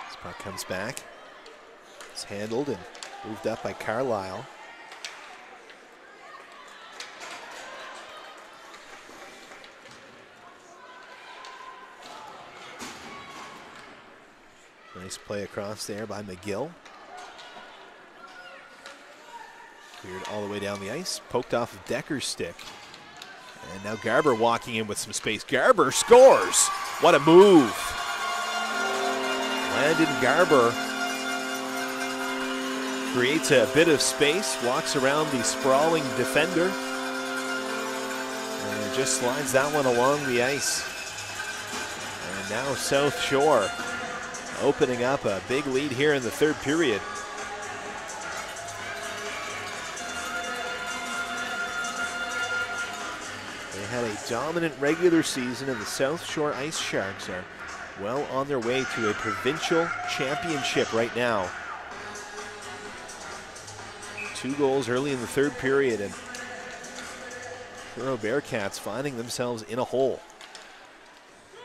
This puck comes back. It's handled and moved up by Carlisle. Nice play across there by McGill. Cleared all the way down the ice, poked off of Decker's stick. And now Garber walking in with some space. Garber scores! What a move! Landon Garber creates a bit of space, walks around the sprawling defender, and just slides that one along the ice. And now South Shore opening up a big lead here in the third period. They had a dominant regular season, and the South Shore Ice Sharks are well on their way to a provincial championship right now. 2 goals early in the third period, and Truro Bearcats finding themselves in a hole.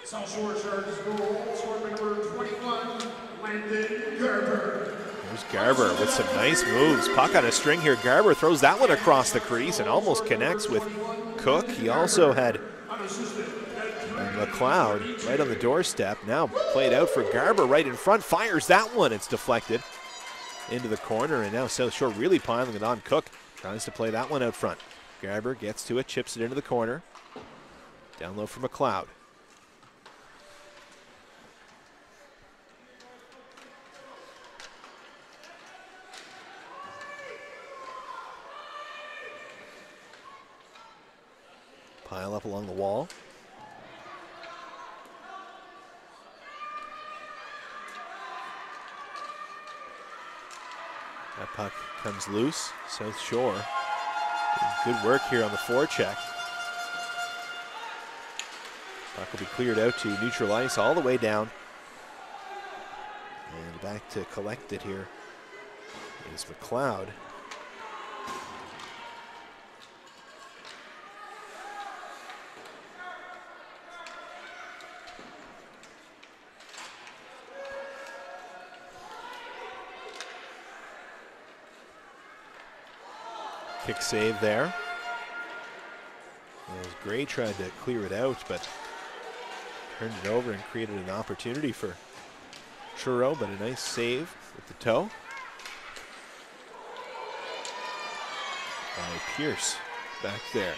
South Shore Sharks goal, scorer number 21, Landon Garber. There's Garber with some nice moves. Puck on a string here. Garber throws that one across the crease and almost connects with Cook. He also had McLeod right on the doorstep. Now played out for Garber right in front. Fires that one. It's deflected into the corner, and now South Shore really piling it on. Cook tries to play that one out front. Garber gets to it, chips it into the corner. Down low for McLeod. Pile up along the wall. That puck comes loose. South Shore doing good work here on the forecheck. Puck will be cleared out to neutral ice all the way down. And back to collect it here is McLeod. Kick save there. As Gray tried to clear it out, but turned it over and created an opportunity for Truro, but a nice save with the toe. By Pierce back there.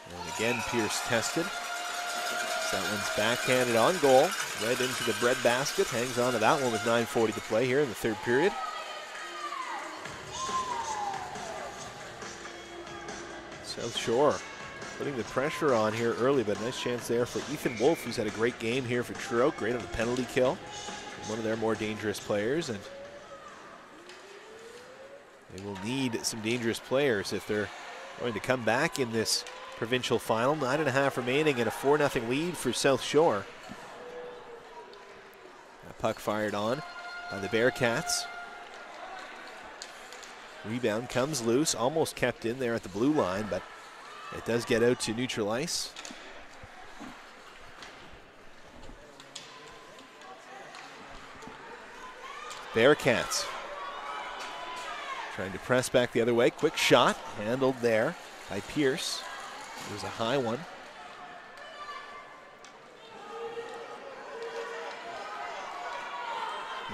And again, Pierce tested. So that one's backhanded on goal, right into the bread basket. Hangs on to that one with 9:40 to play here in the third period. South Shore putting the pressure on here early, but nice chance there for Ethan Wolf, who's had a great game here for Truro. Great on the penalty kill. One of their more dangerous players, and they will need some dangerous players if they're going to come back in this provincial final. 9.5 remaining and a 4-0 lead for South Shore. That puck fired on by the Bearcats. Rebound comes loose, almost kept in there at the blue line, but it does get out to neutral ice. Bearcats trying to press back the other way. Quick shot, handled there by Pierce. It was a high one.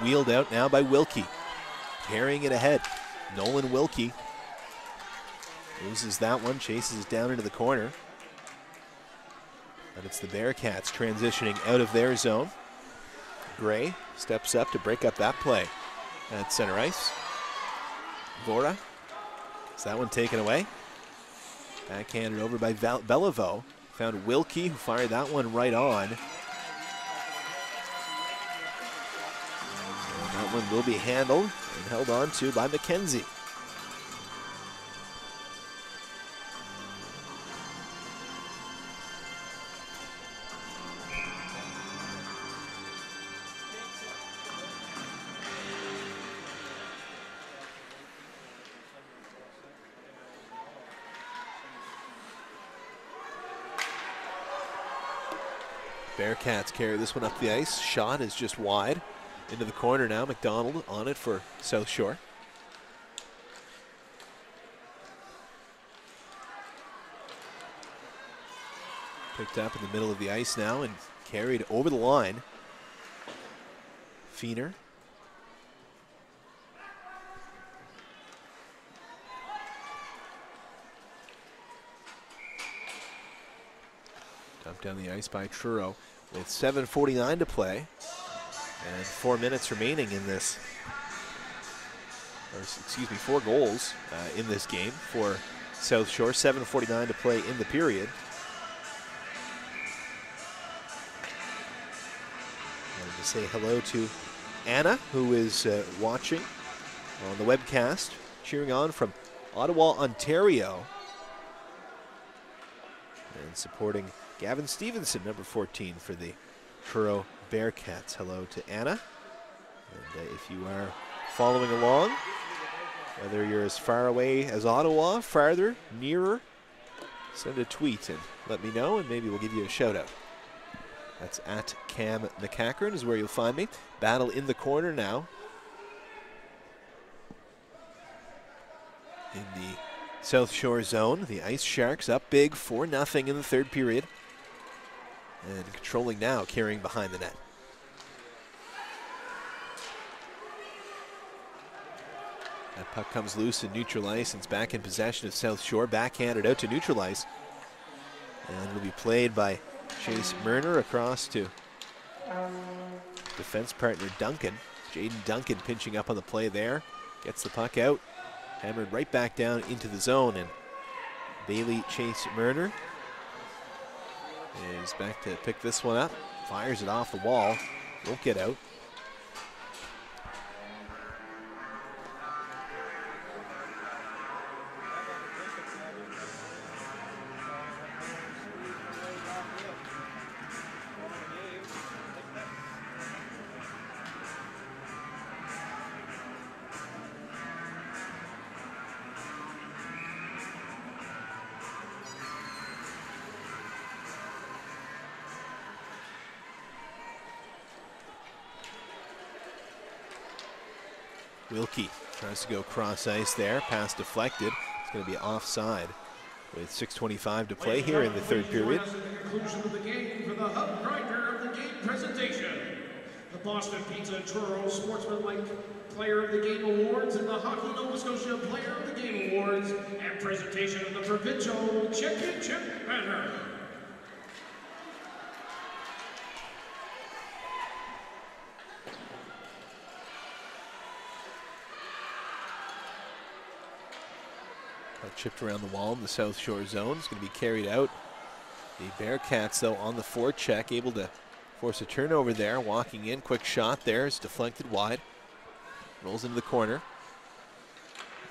Wheeled out now by Wilkie. Carrying it ahead. Nolan Wilkie loses that one, chases it down into the corner. But it's the Bearcats transitioning out of their zone. Gray steps up to break up that play at center ice. Vora, is that one taken away? Backhanded over by Beliveau. Found Wilkie, who fired that one right on. And that one will be handled and held on to by McKenzie. Bearcats carry this one up the ice. Shot is just wide. Into the corner now. McDonald on it for South Shore. Picked up in the middle of the ice now and carried over the line. Feener. Dumped down the ice by Truro with 7:49 to play. And 4 minutes remaining in this, or excuse me, 4 goals in this game for South Shore. 7:49 to play in the period. To say hello to Anna, who is watching on the webcast, cheering on from Ottawa, Ontario, and supporting Gavin Stevenson, number 14 for the Truro Bearcats. Hello to Anna. And if you are following along, whether you're as far away as Ottawa, farther, nearer, send a tweet and let me know, and maybe we'll give you a shout out. That's at Cam McCackern is where you'll find me. Battle in the corner now. In the South Shore zone, the Ice Sharks up big, 4-0 in the third period. And controlling now, carrying behind the net. That puck comes loose in neutral ice and it's back in possession of South Shore. Backhanded out to neutral ice. And it'll be played by Chase Murner across to defense partner Duncan. Jaden Duncan pinching up on the play there. Gets the puck out. Hammered right back down into the zone. And Bailey Chase Murner is back to pick this one up. Fires it off the wall. Won't get out. Wilkie tries to go cross ice there. Pass deflected. It's going to be offside with 6:25 to play here in the third period. The conclusion of the game for the hub grinder of the game presentation. The Boston Pizza Truro Sportsmanlike Player of the Game Awards and the Hockey Nova Scotia Player of the Game Awards and presentation of the Provincial Championship banner. Chipped around the wall in the South Shore zone. It's going to be carried out. The Bearcats, though, on the forecheck, able to force a turnover there. Walking in, quick shot there. It's deflected wide. Rolls into the corner.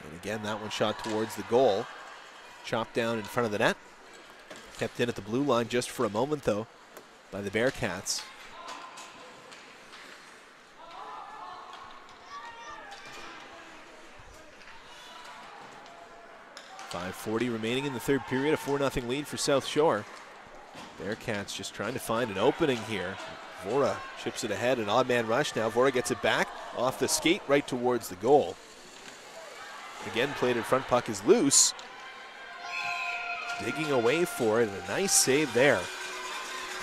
And again, that one shot towards the goal. Chopped down in front of the net. Kept in at the blue line just for a moment, though, by the Bearcats. 5:40 remaining in the third period, a 4-0 lead for South Shore. Bearcats just trying to find an opening here. Vora chips it ahead, an odd man rush now. Vora gets it back off the skate right towards the goal. Again, played in front, puck is loose. Digging away for it, and a nice save there.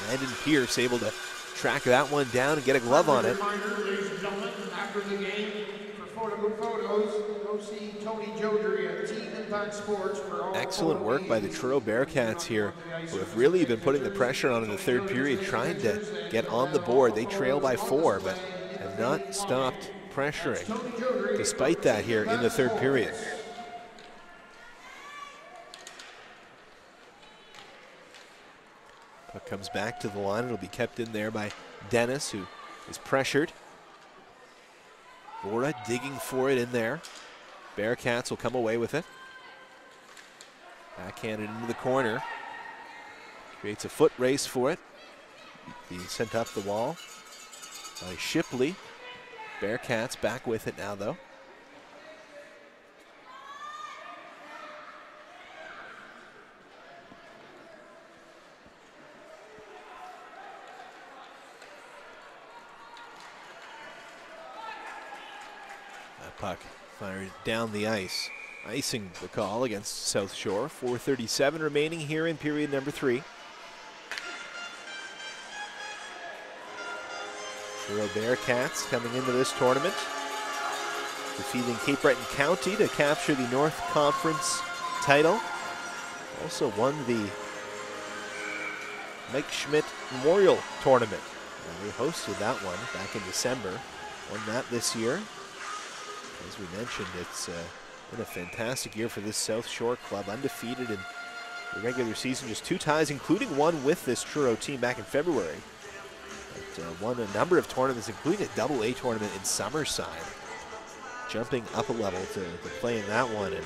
Landon Pierce able to track that one down and get a glove on it. Ladies and gentlemen, after the game, for photos, go see Tony Jodry at Team Impact Sports. Excellent work by the Truro Bearcats here, who have really been putting the pressure on in the third period, trying to get on the board. They trail by 4, but have not stopped pressuring despite that here in the third period. Puck comes back to the line. It'll be kept in there by Dennis, who is pressured. Vora digging for it in there. Bearcats will come away with it. Backhanded into the corner. Creates a foot race for it. Being sent up the wall by Shipley. Bearcats back with it now, though. That puck fired down the ice. Icing the call against South Shore. 4:37 remaining here in period number 3. Truro Bearcats coming into this tournament, defeating Cape Breton County to capture the North Conference title. Also won the Mike Schmidt Memorial Tournament. And we hosted that one back in December. Won that this year. As we mentioned, it's been a fantastic year for this South Shore club, undefeated in the regular season, just 2 ties, including one with this Truro team back in February. won a number of tournaments, including a AA tournament in Summerside. Jumping up a level to play in that one, and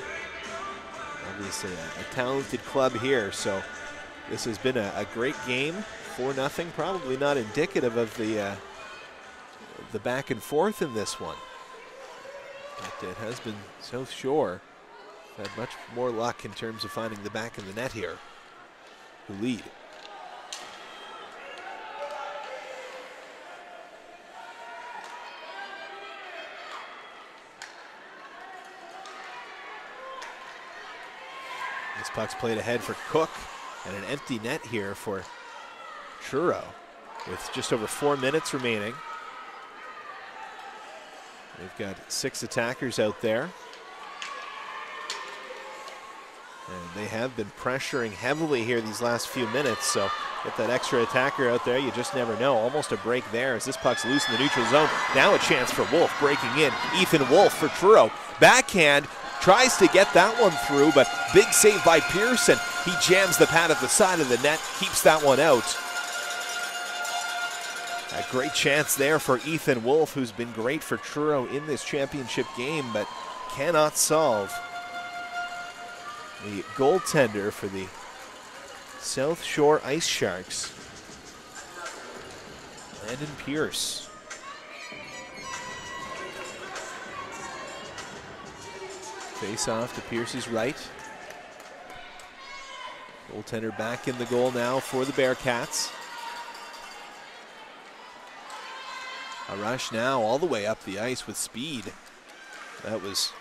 obviously a talented club here. So this has been a great game, 4-0. Probably not indicative of the back and forth in this one. But it has been South Shore had much more luck in terms of finding the back of the net here, who lead. This puck's played ahead for Cook, and an empty net here for Truro with just over 4 minutes remaining. They've got 6 attackers out there. And they have been pressuring heavily here these last few minutes, so get that extra attacker out there, you just never know. Almost a break there as this puck's loose in the neutral zone. Now a chance for Wolf breaking in. Ethan Wolf for Truro. Backhand, tries to get that one through, but big save by Pearson. He jams the pad at the side of the net, keeps that one out. A great chance there for Ethan Wolf, who's been great for Truro in this championship game, but cannot solve. The goaltender for the South Shore Ice Sharks, Landon Pierce. Face off to Pierce's right. Goaltender back in the goal now for the Bearcats. A rush now all the way up the ice with speed. That was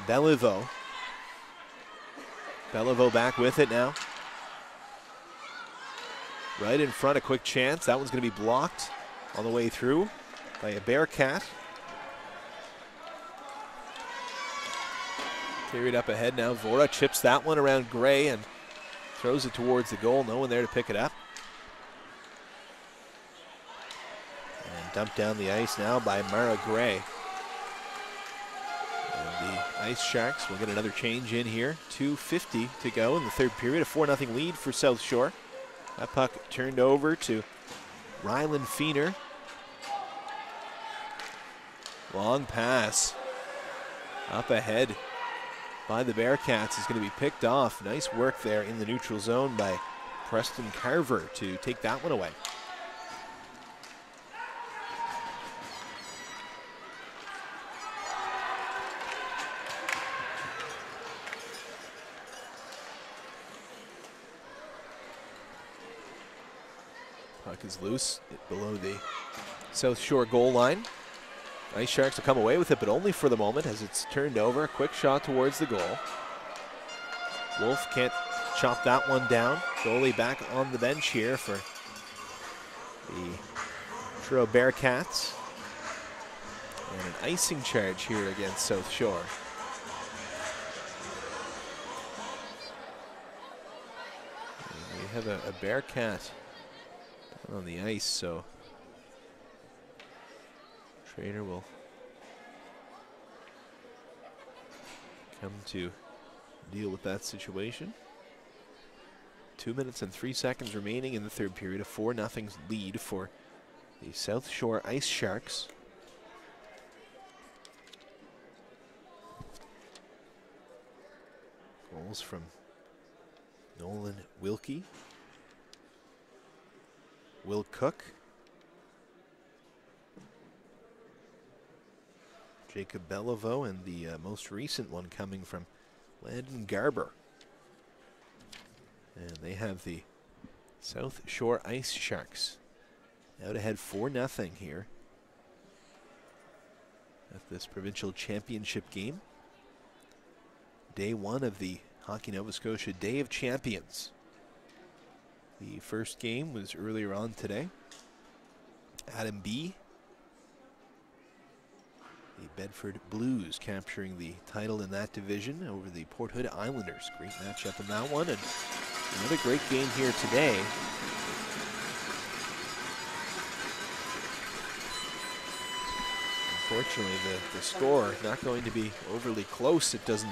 Beliveau. Beliveau back with it now. Right in front, a quick chance. That one's going to be blocked on the way through by a Bearcat. Carried up ahead now. Vora chips that one around Gray and throws it towards the goal. No one there to pick it up. And dumped down the ice now by Mara Gray. And the Ice Sharks will get another change in here. 2:50 to go in the third period. A 4-0 lead for South Shore. That puck turned over to Rylan Feener. Long pass up ahead by the Bearcats is going to be picked off. Nice work there in the neutral zone by Preston Carver to take that one away. Puck is loose below the South Shore goal line. Ice Sharks will come away with it, but only for the moment as it's turned over. A quick shot towards the goal. Wolf can't chop that one down. Goalie back on the bench here for the Truro Bearcats. And an icing charge here against South Shore. And we have a Bearcat on the ice, so Trainer will come to deal with that situation. 2 minutes and 3 seconds remaining in the third period. A 4-0 lead for the South Shore Ice Sharks. Goals from Nolan Wilkie, Will Cook, Jacob Beliveau, and the most recent one coming from Landon Garber. And they have the South Shore Ice Sharks out ahead 4-0 here at this provincial championship game. Day one of the Hockey Nova Scotia Day of Champions. The first game was earlier on today. Adam B., the Bedford Blues, capturing the title in that division over the Port Hood Islanders. Great matchup in that one, and another great game here today. Unfortunately, the score not going to be overly close, it doesn't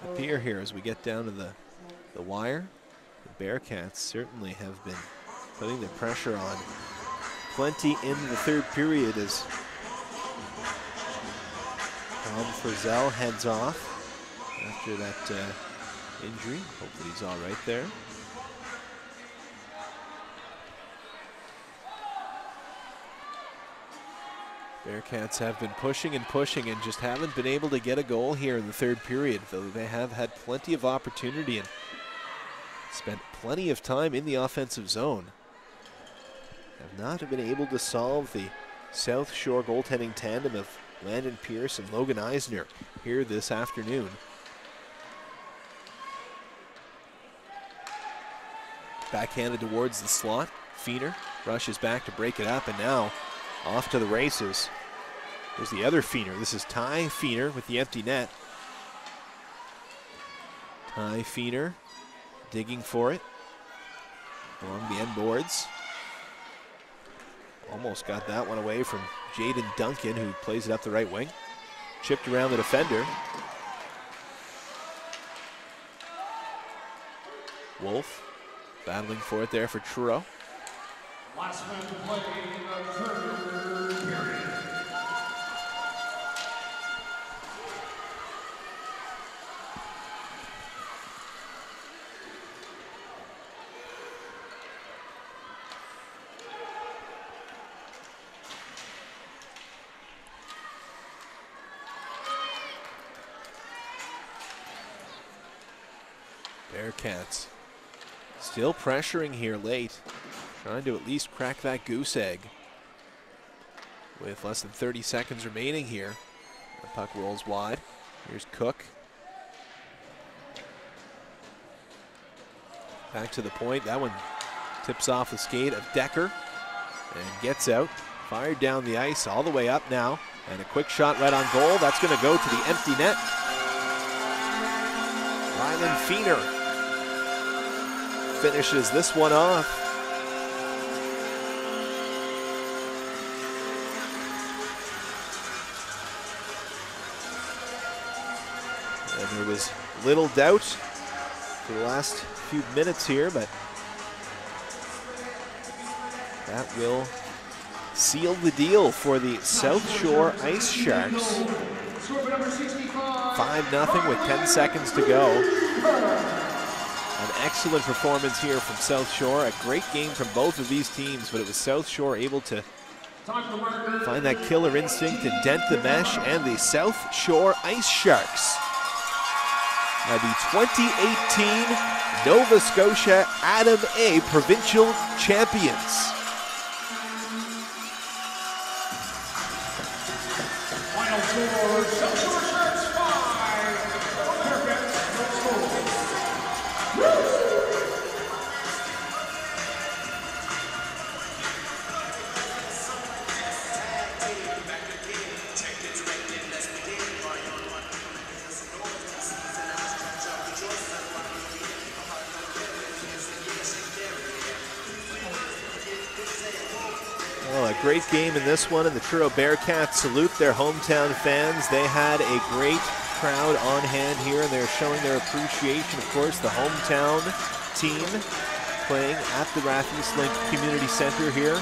appear here as we get down to the wire. The Bearcats certainly have been putting the pressure on plenty in the third period as Tom Frizzell heads off after that injury. Hopefully he's all right there. Bearcats have been pushing and pushing and just haven't been able to get a goal here in the third period, though they have had plenty of opportunity and spent plenty of time in the offensive zone. Have not been able to solve the South Shore goaltending tandem of Landon Pierce and Logan Eisner here this afternoon. Backhanded towards the slot. Feener rushes back to break it up, and now off to the races. There's the other Feener. This is Ty Feener with the empty net. Ty Feener digging for it along the end boards. Almost got that one away from Jaden Duncan, who plays it up the right wing. Chipped around the defender. Wolf battling for it there for Truro. Last man to play in the third period. Bearcats still pressuring here late, trying to at least crack that goose egg. With less than 30 seconds remaining here, the puck rolls wide. Here's Cook. Back to the point. That one tips off the skate of Decker and gets out. Fired down the ice all the way up now. And a quick shot right on goal. That's going to go to the empty net. Rylan Feener finishes this one off. And there was little doubt for the last few minutes here, but that will seal the deal for the South Shore Ice Sharks. 5-0 with 10 seconds to go. An excellent performance here from South Shore. A great game from both of these teams, but it was South Shore able to find that killer instinct and dent the mesh, and the South Shore Ice Sharks are the 2018 Nova Scotia Adam A Provincial Champions. Final score, South Shore Sharks 5, Bearcats no score. Well, a great game in this one, and the Truro Bearcats salute their hometown fans. They had a great crowd on hand here, and they're showing their appreciation. Of course, the hometown team playing at the Rath Link Community Center here,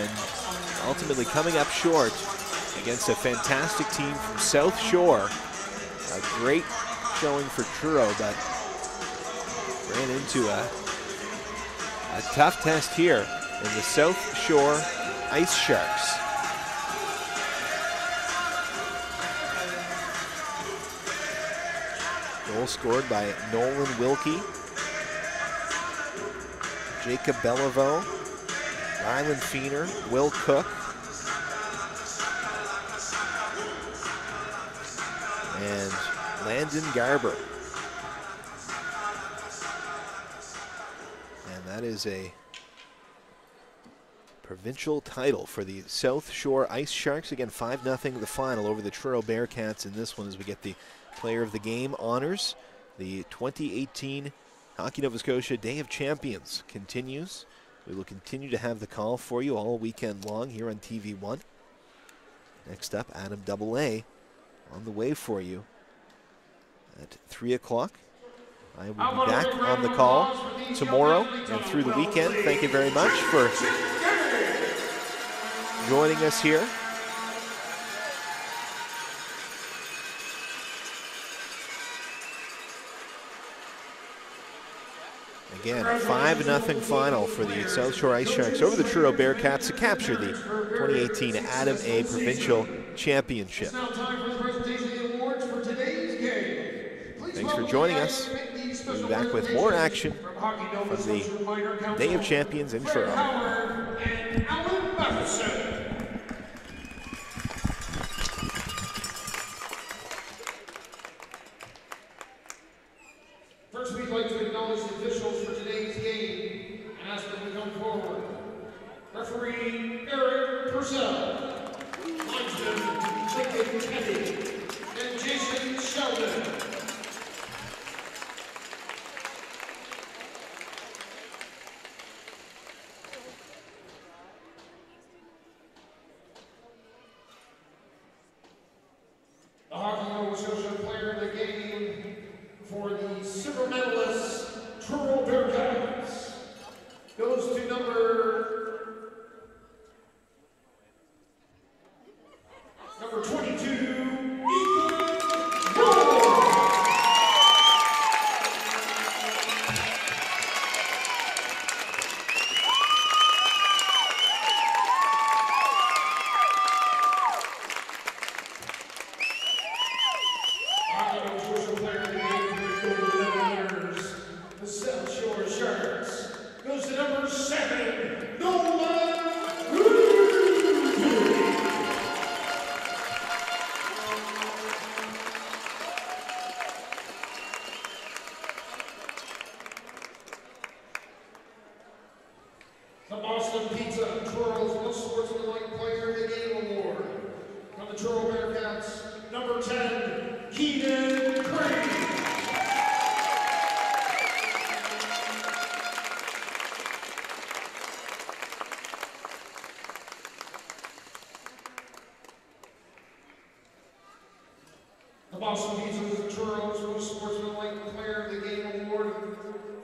and ultimately coming up short against a fantastic team from South Shore. A great showing for Truro, but ran into a tough test here in the South Shore Ice Sharks. Goal scored by Nolan Wilkie, Jacob Beliveau, Rylan Feener, Will Cook, and Landon Garber. And that is a provincial title for the South Shore Ice Sharks. Again, 5-0 the final over the Truro Bearcats in this one, as we get the Player of the Game honors. The 2018 Hockey Nova Scotia Day of Champions continues. We will continue to have the call for you all weekend long here on TV1. Next up, Adam AA on the way for you at 3 o'clock. I will be back on the call tomorrow and through the weekend. Thank you very much for joining us here. Again, 5-0 final for the South Shore Ice Sharks over the Truro Bearcats to capture the 2018 Adam A Provincial Championship. It's now time for the presentation of the awards for today's game. Thanks for joining us. We'll be back with more action from the Day of Champions in Truro. And Alan Matheson. First, we'd like to acknowledge the officials for today's game and ask them to come forward. Referee Eric Purcell, linesman Lincoln Kennedy, and Jason Sheldon. The Hockey Nova Scotia player of the game for the silver medalists, Truro Bearcats, goes to number 22, Ethan Rowe. Hockey Nova Scotia player of the game for the Golden Medal winners, the South Shore Sharks, goes to number 7, Nolan Rudy. The Boston Pizza and Truro's Most Sportsmanlike Player of the Game Award. From the Truro Bearcats, number 10, Keenan Crane. The Boston Pizza and Truro's Most Sportsmanlike Player of the Game Award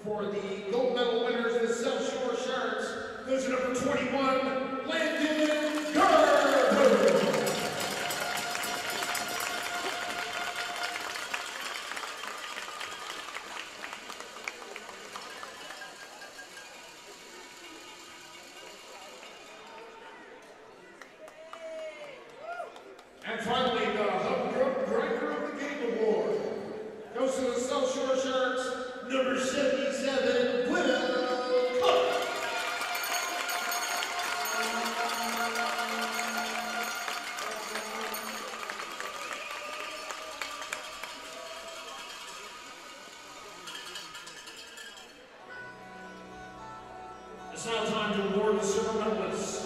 for the gold medal winners, the South Shore Sharks, goes to number 21, Landon Garber. And finally, the Hub Grinder of the Game Award goes to the South Shore Sharks, number 77, Will Cook. It's now time to award the silver medalists.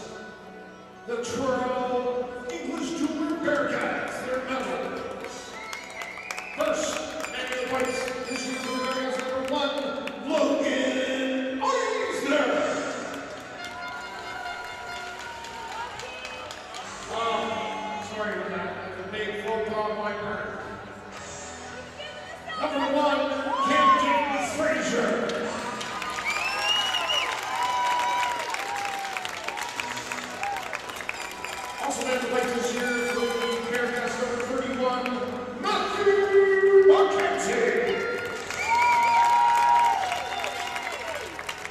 The Truro English Junior Bearcats, their medals. First, and the whites, this year's Bearcats number 1, Logan Eisner. Sorry about that. That's a big phone call on my part. Number 1, Camden Frazier. Also at the white this year for the Bearcats number 31, Matthew Mackenzie.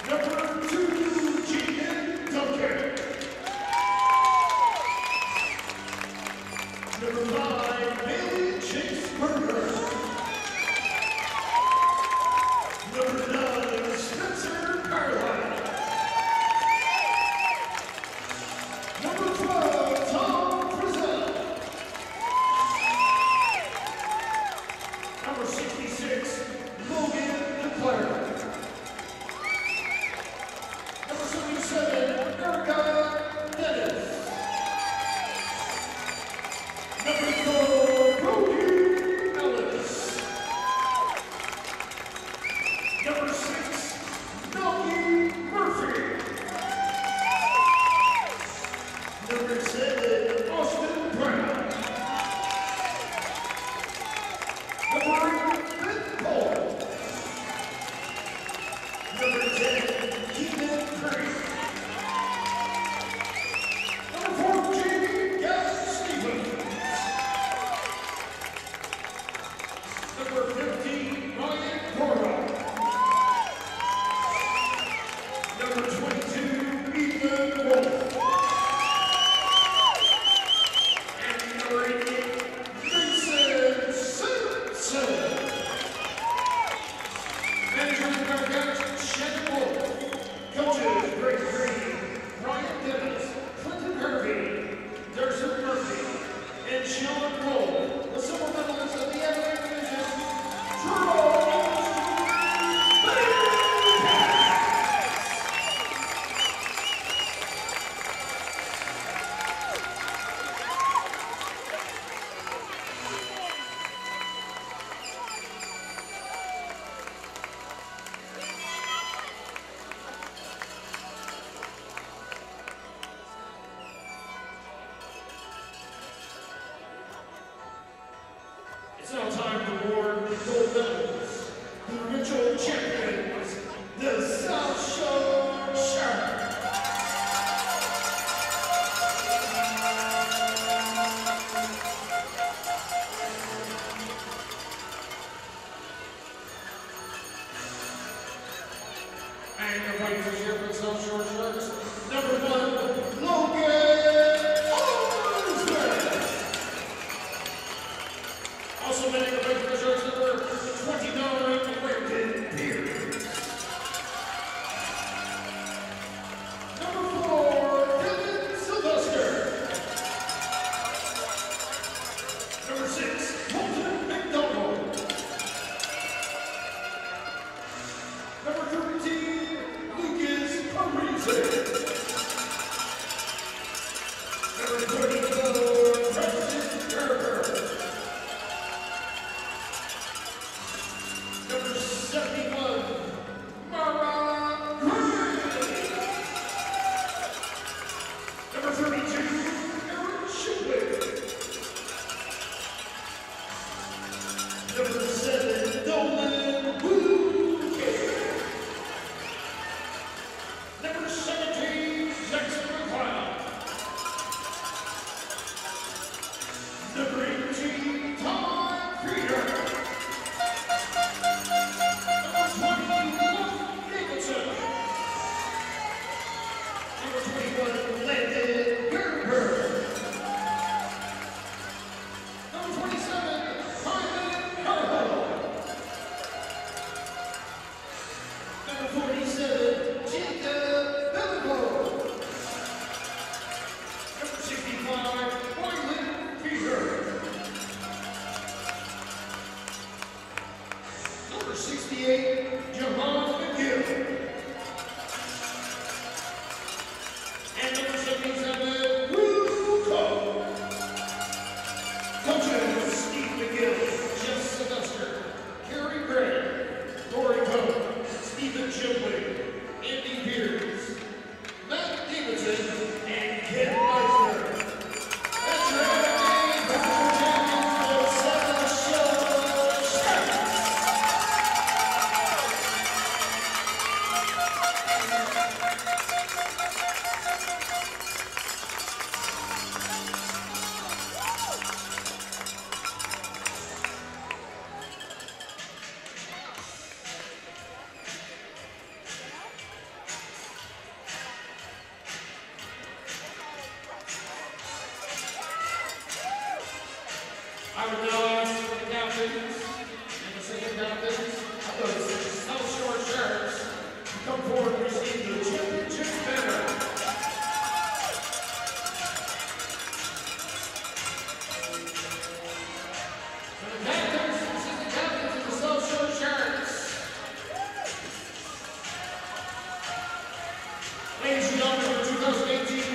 Number 2, Keegan Duncan. Number 5, Bailey Chase Berger. Number 9, Spencer Carlisle. Number 12, Tom Frizzell. Number 66, Logan DeClaire. Number 77, Erica Dennis. Number 4, Brody Ellis. Number 6, Melky Murphy. Number 7, Austin Brown. Number 8, Ben Cole. Number 10, Keenan Crane. Number 14, award gold medals, the provincial champions, the South Shore Sharks. And the fight this year for the South Shore Sharks, number 1, Logan Osmond. Also making the fight for the Sharks, number 29, Brandon Pierce. Number 4, Dylan Sylvester. Number 6, Colton McDonald. Number 13, Lucas Parisi. Number 24, Preston Gerber. Number 71, Mara Gray. Number 32, Aaron Shipwick. Number 7, Nolan Bouquet. Number 17, Jackson McLeod. Number 18, Todd Peter. Number 20, Luke Nicholson. Number 21, Landon Gerber. Number 27, Simon Harlow. Number 47, Jacob Bellico. Number 65, Wyland Peter. Number 68, Jahan McGill. And number 77, Drew Cole. Coaches, Steve McGill, Jeff Sylvester, Kerry Gray, Corey Coe, Stephen Chimley, Andy Pierce, Matt Davidson, and Ken Meisner. That's right, provincial champions for the South Shore Sharks. I would now ask for the captains and the second captains of the South Shore Sharks to come forward and receive the championship banner. So the captains and assistant captains of the South Shore Sharks. Ladies and gentlemen, for 2018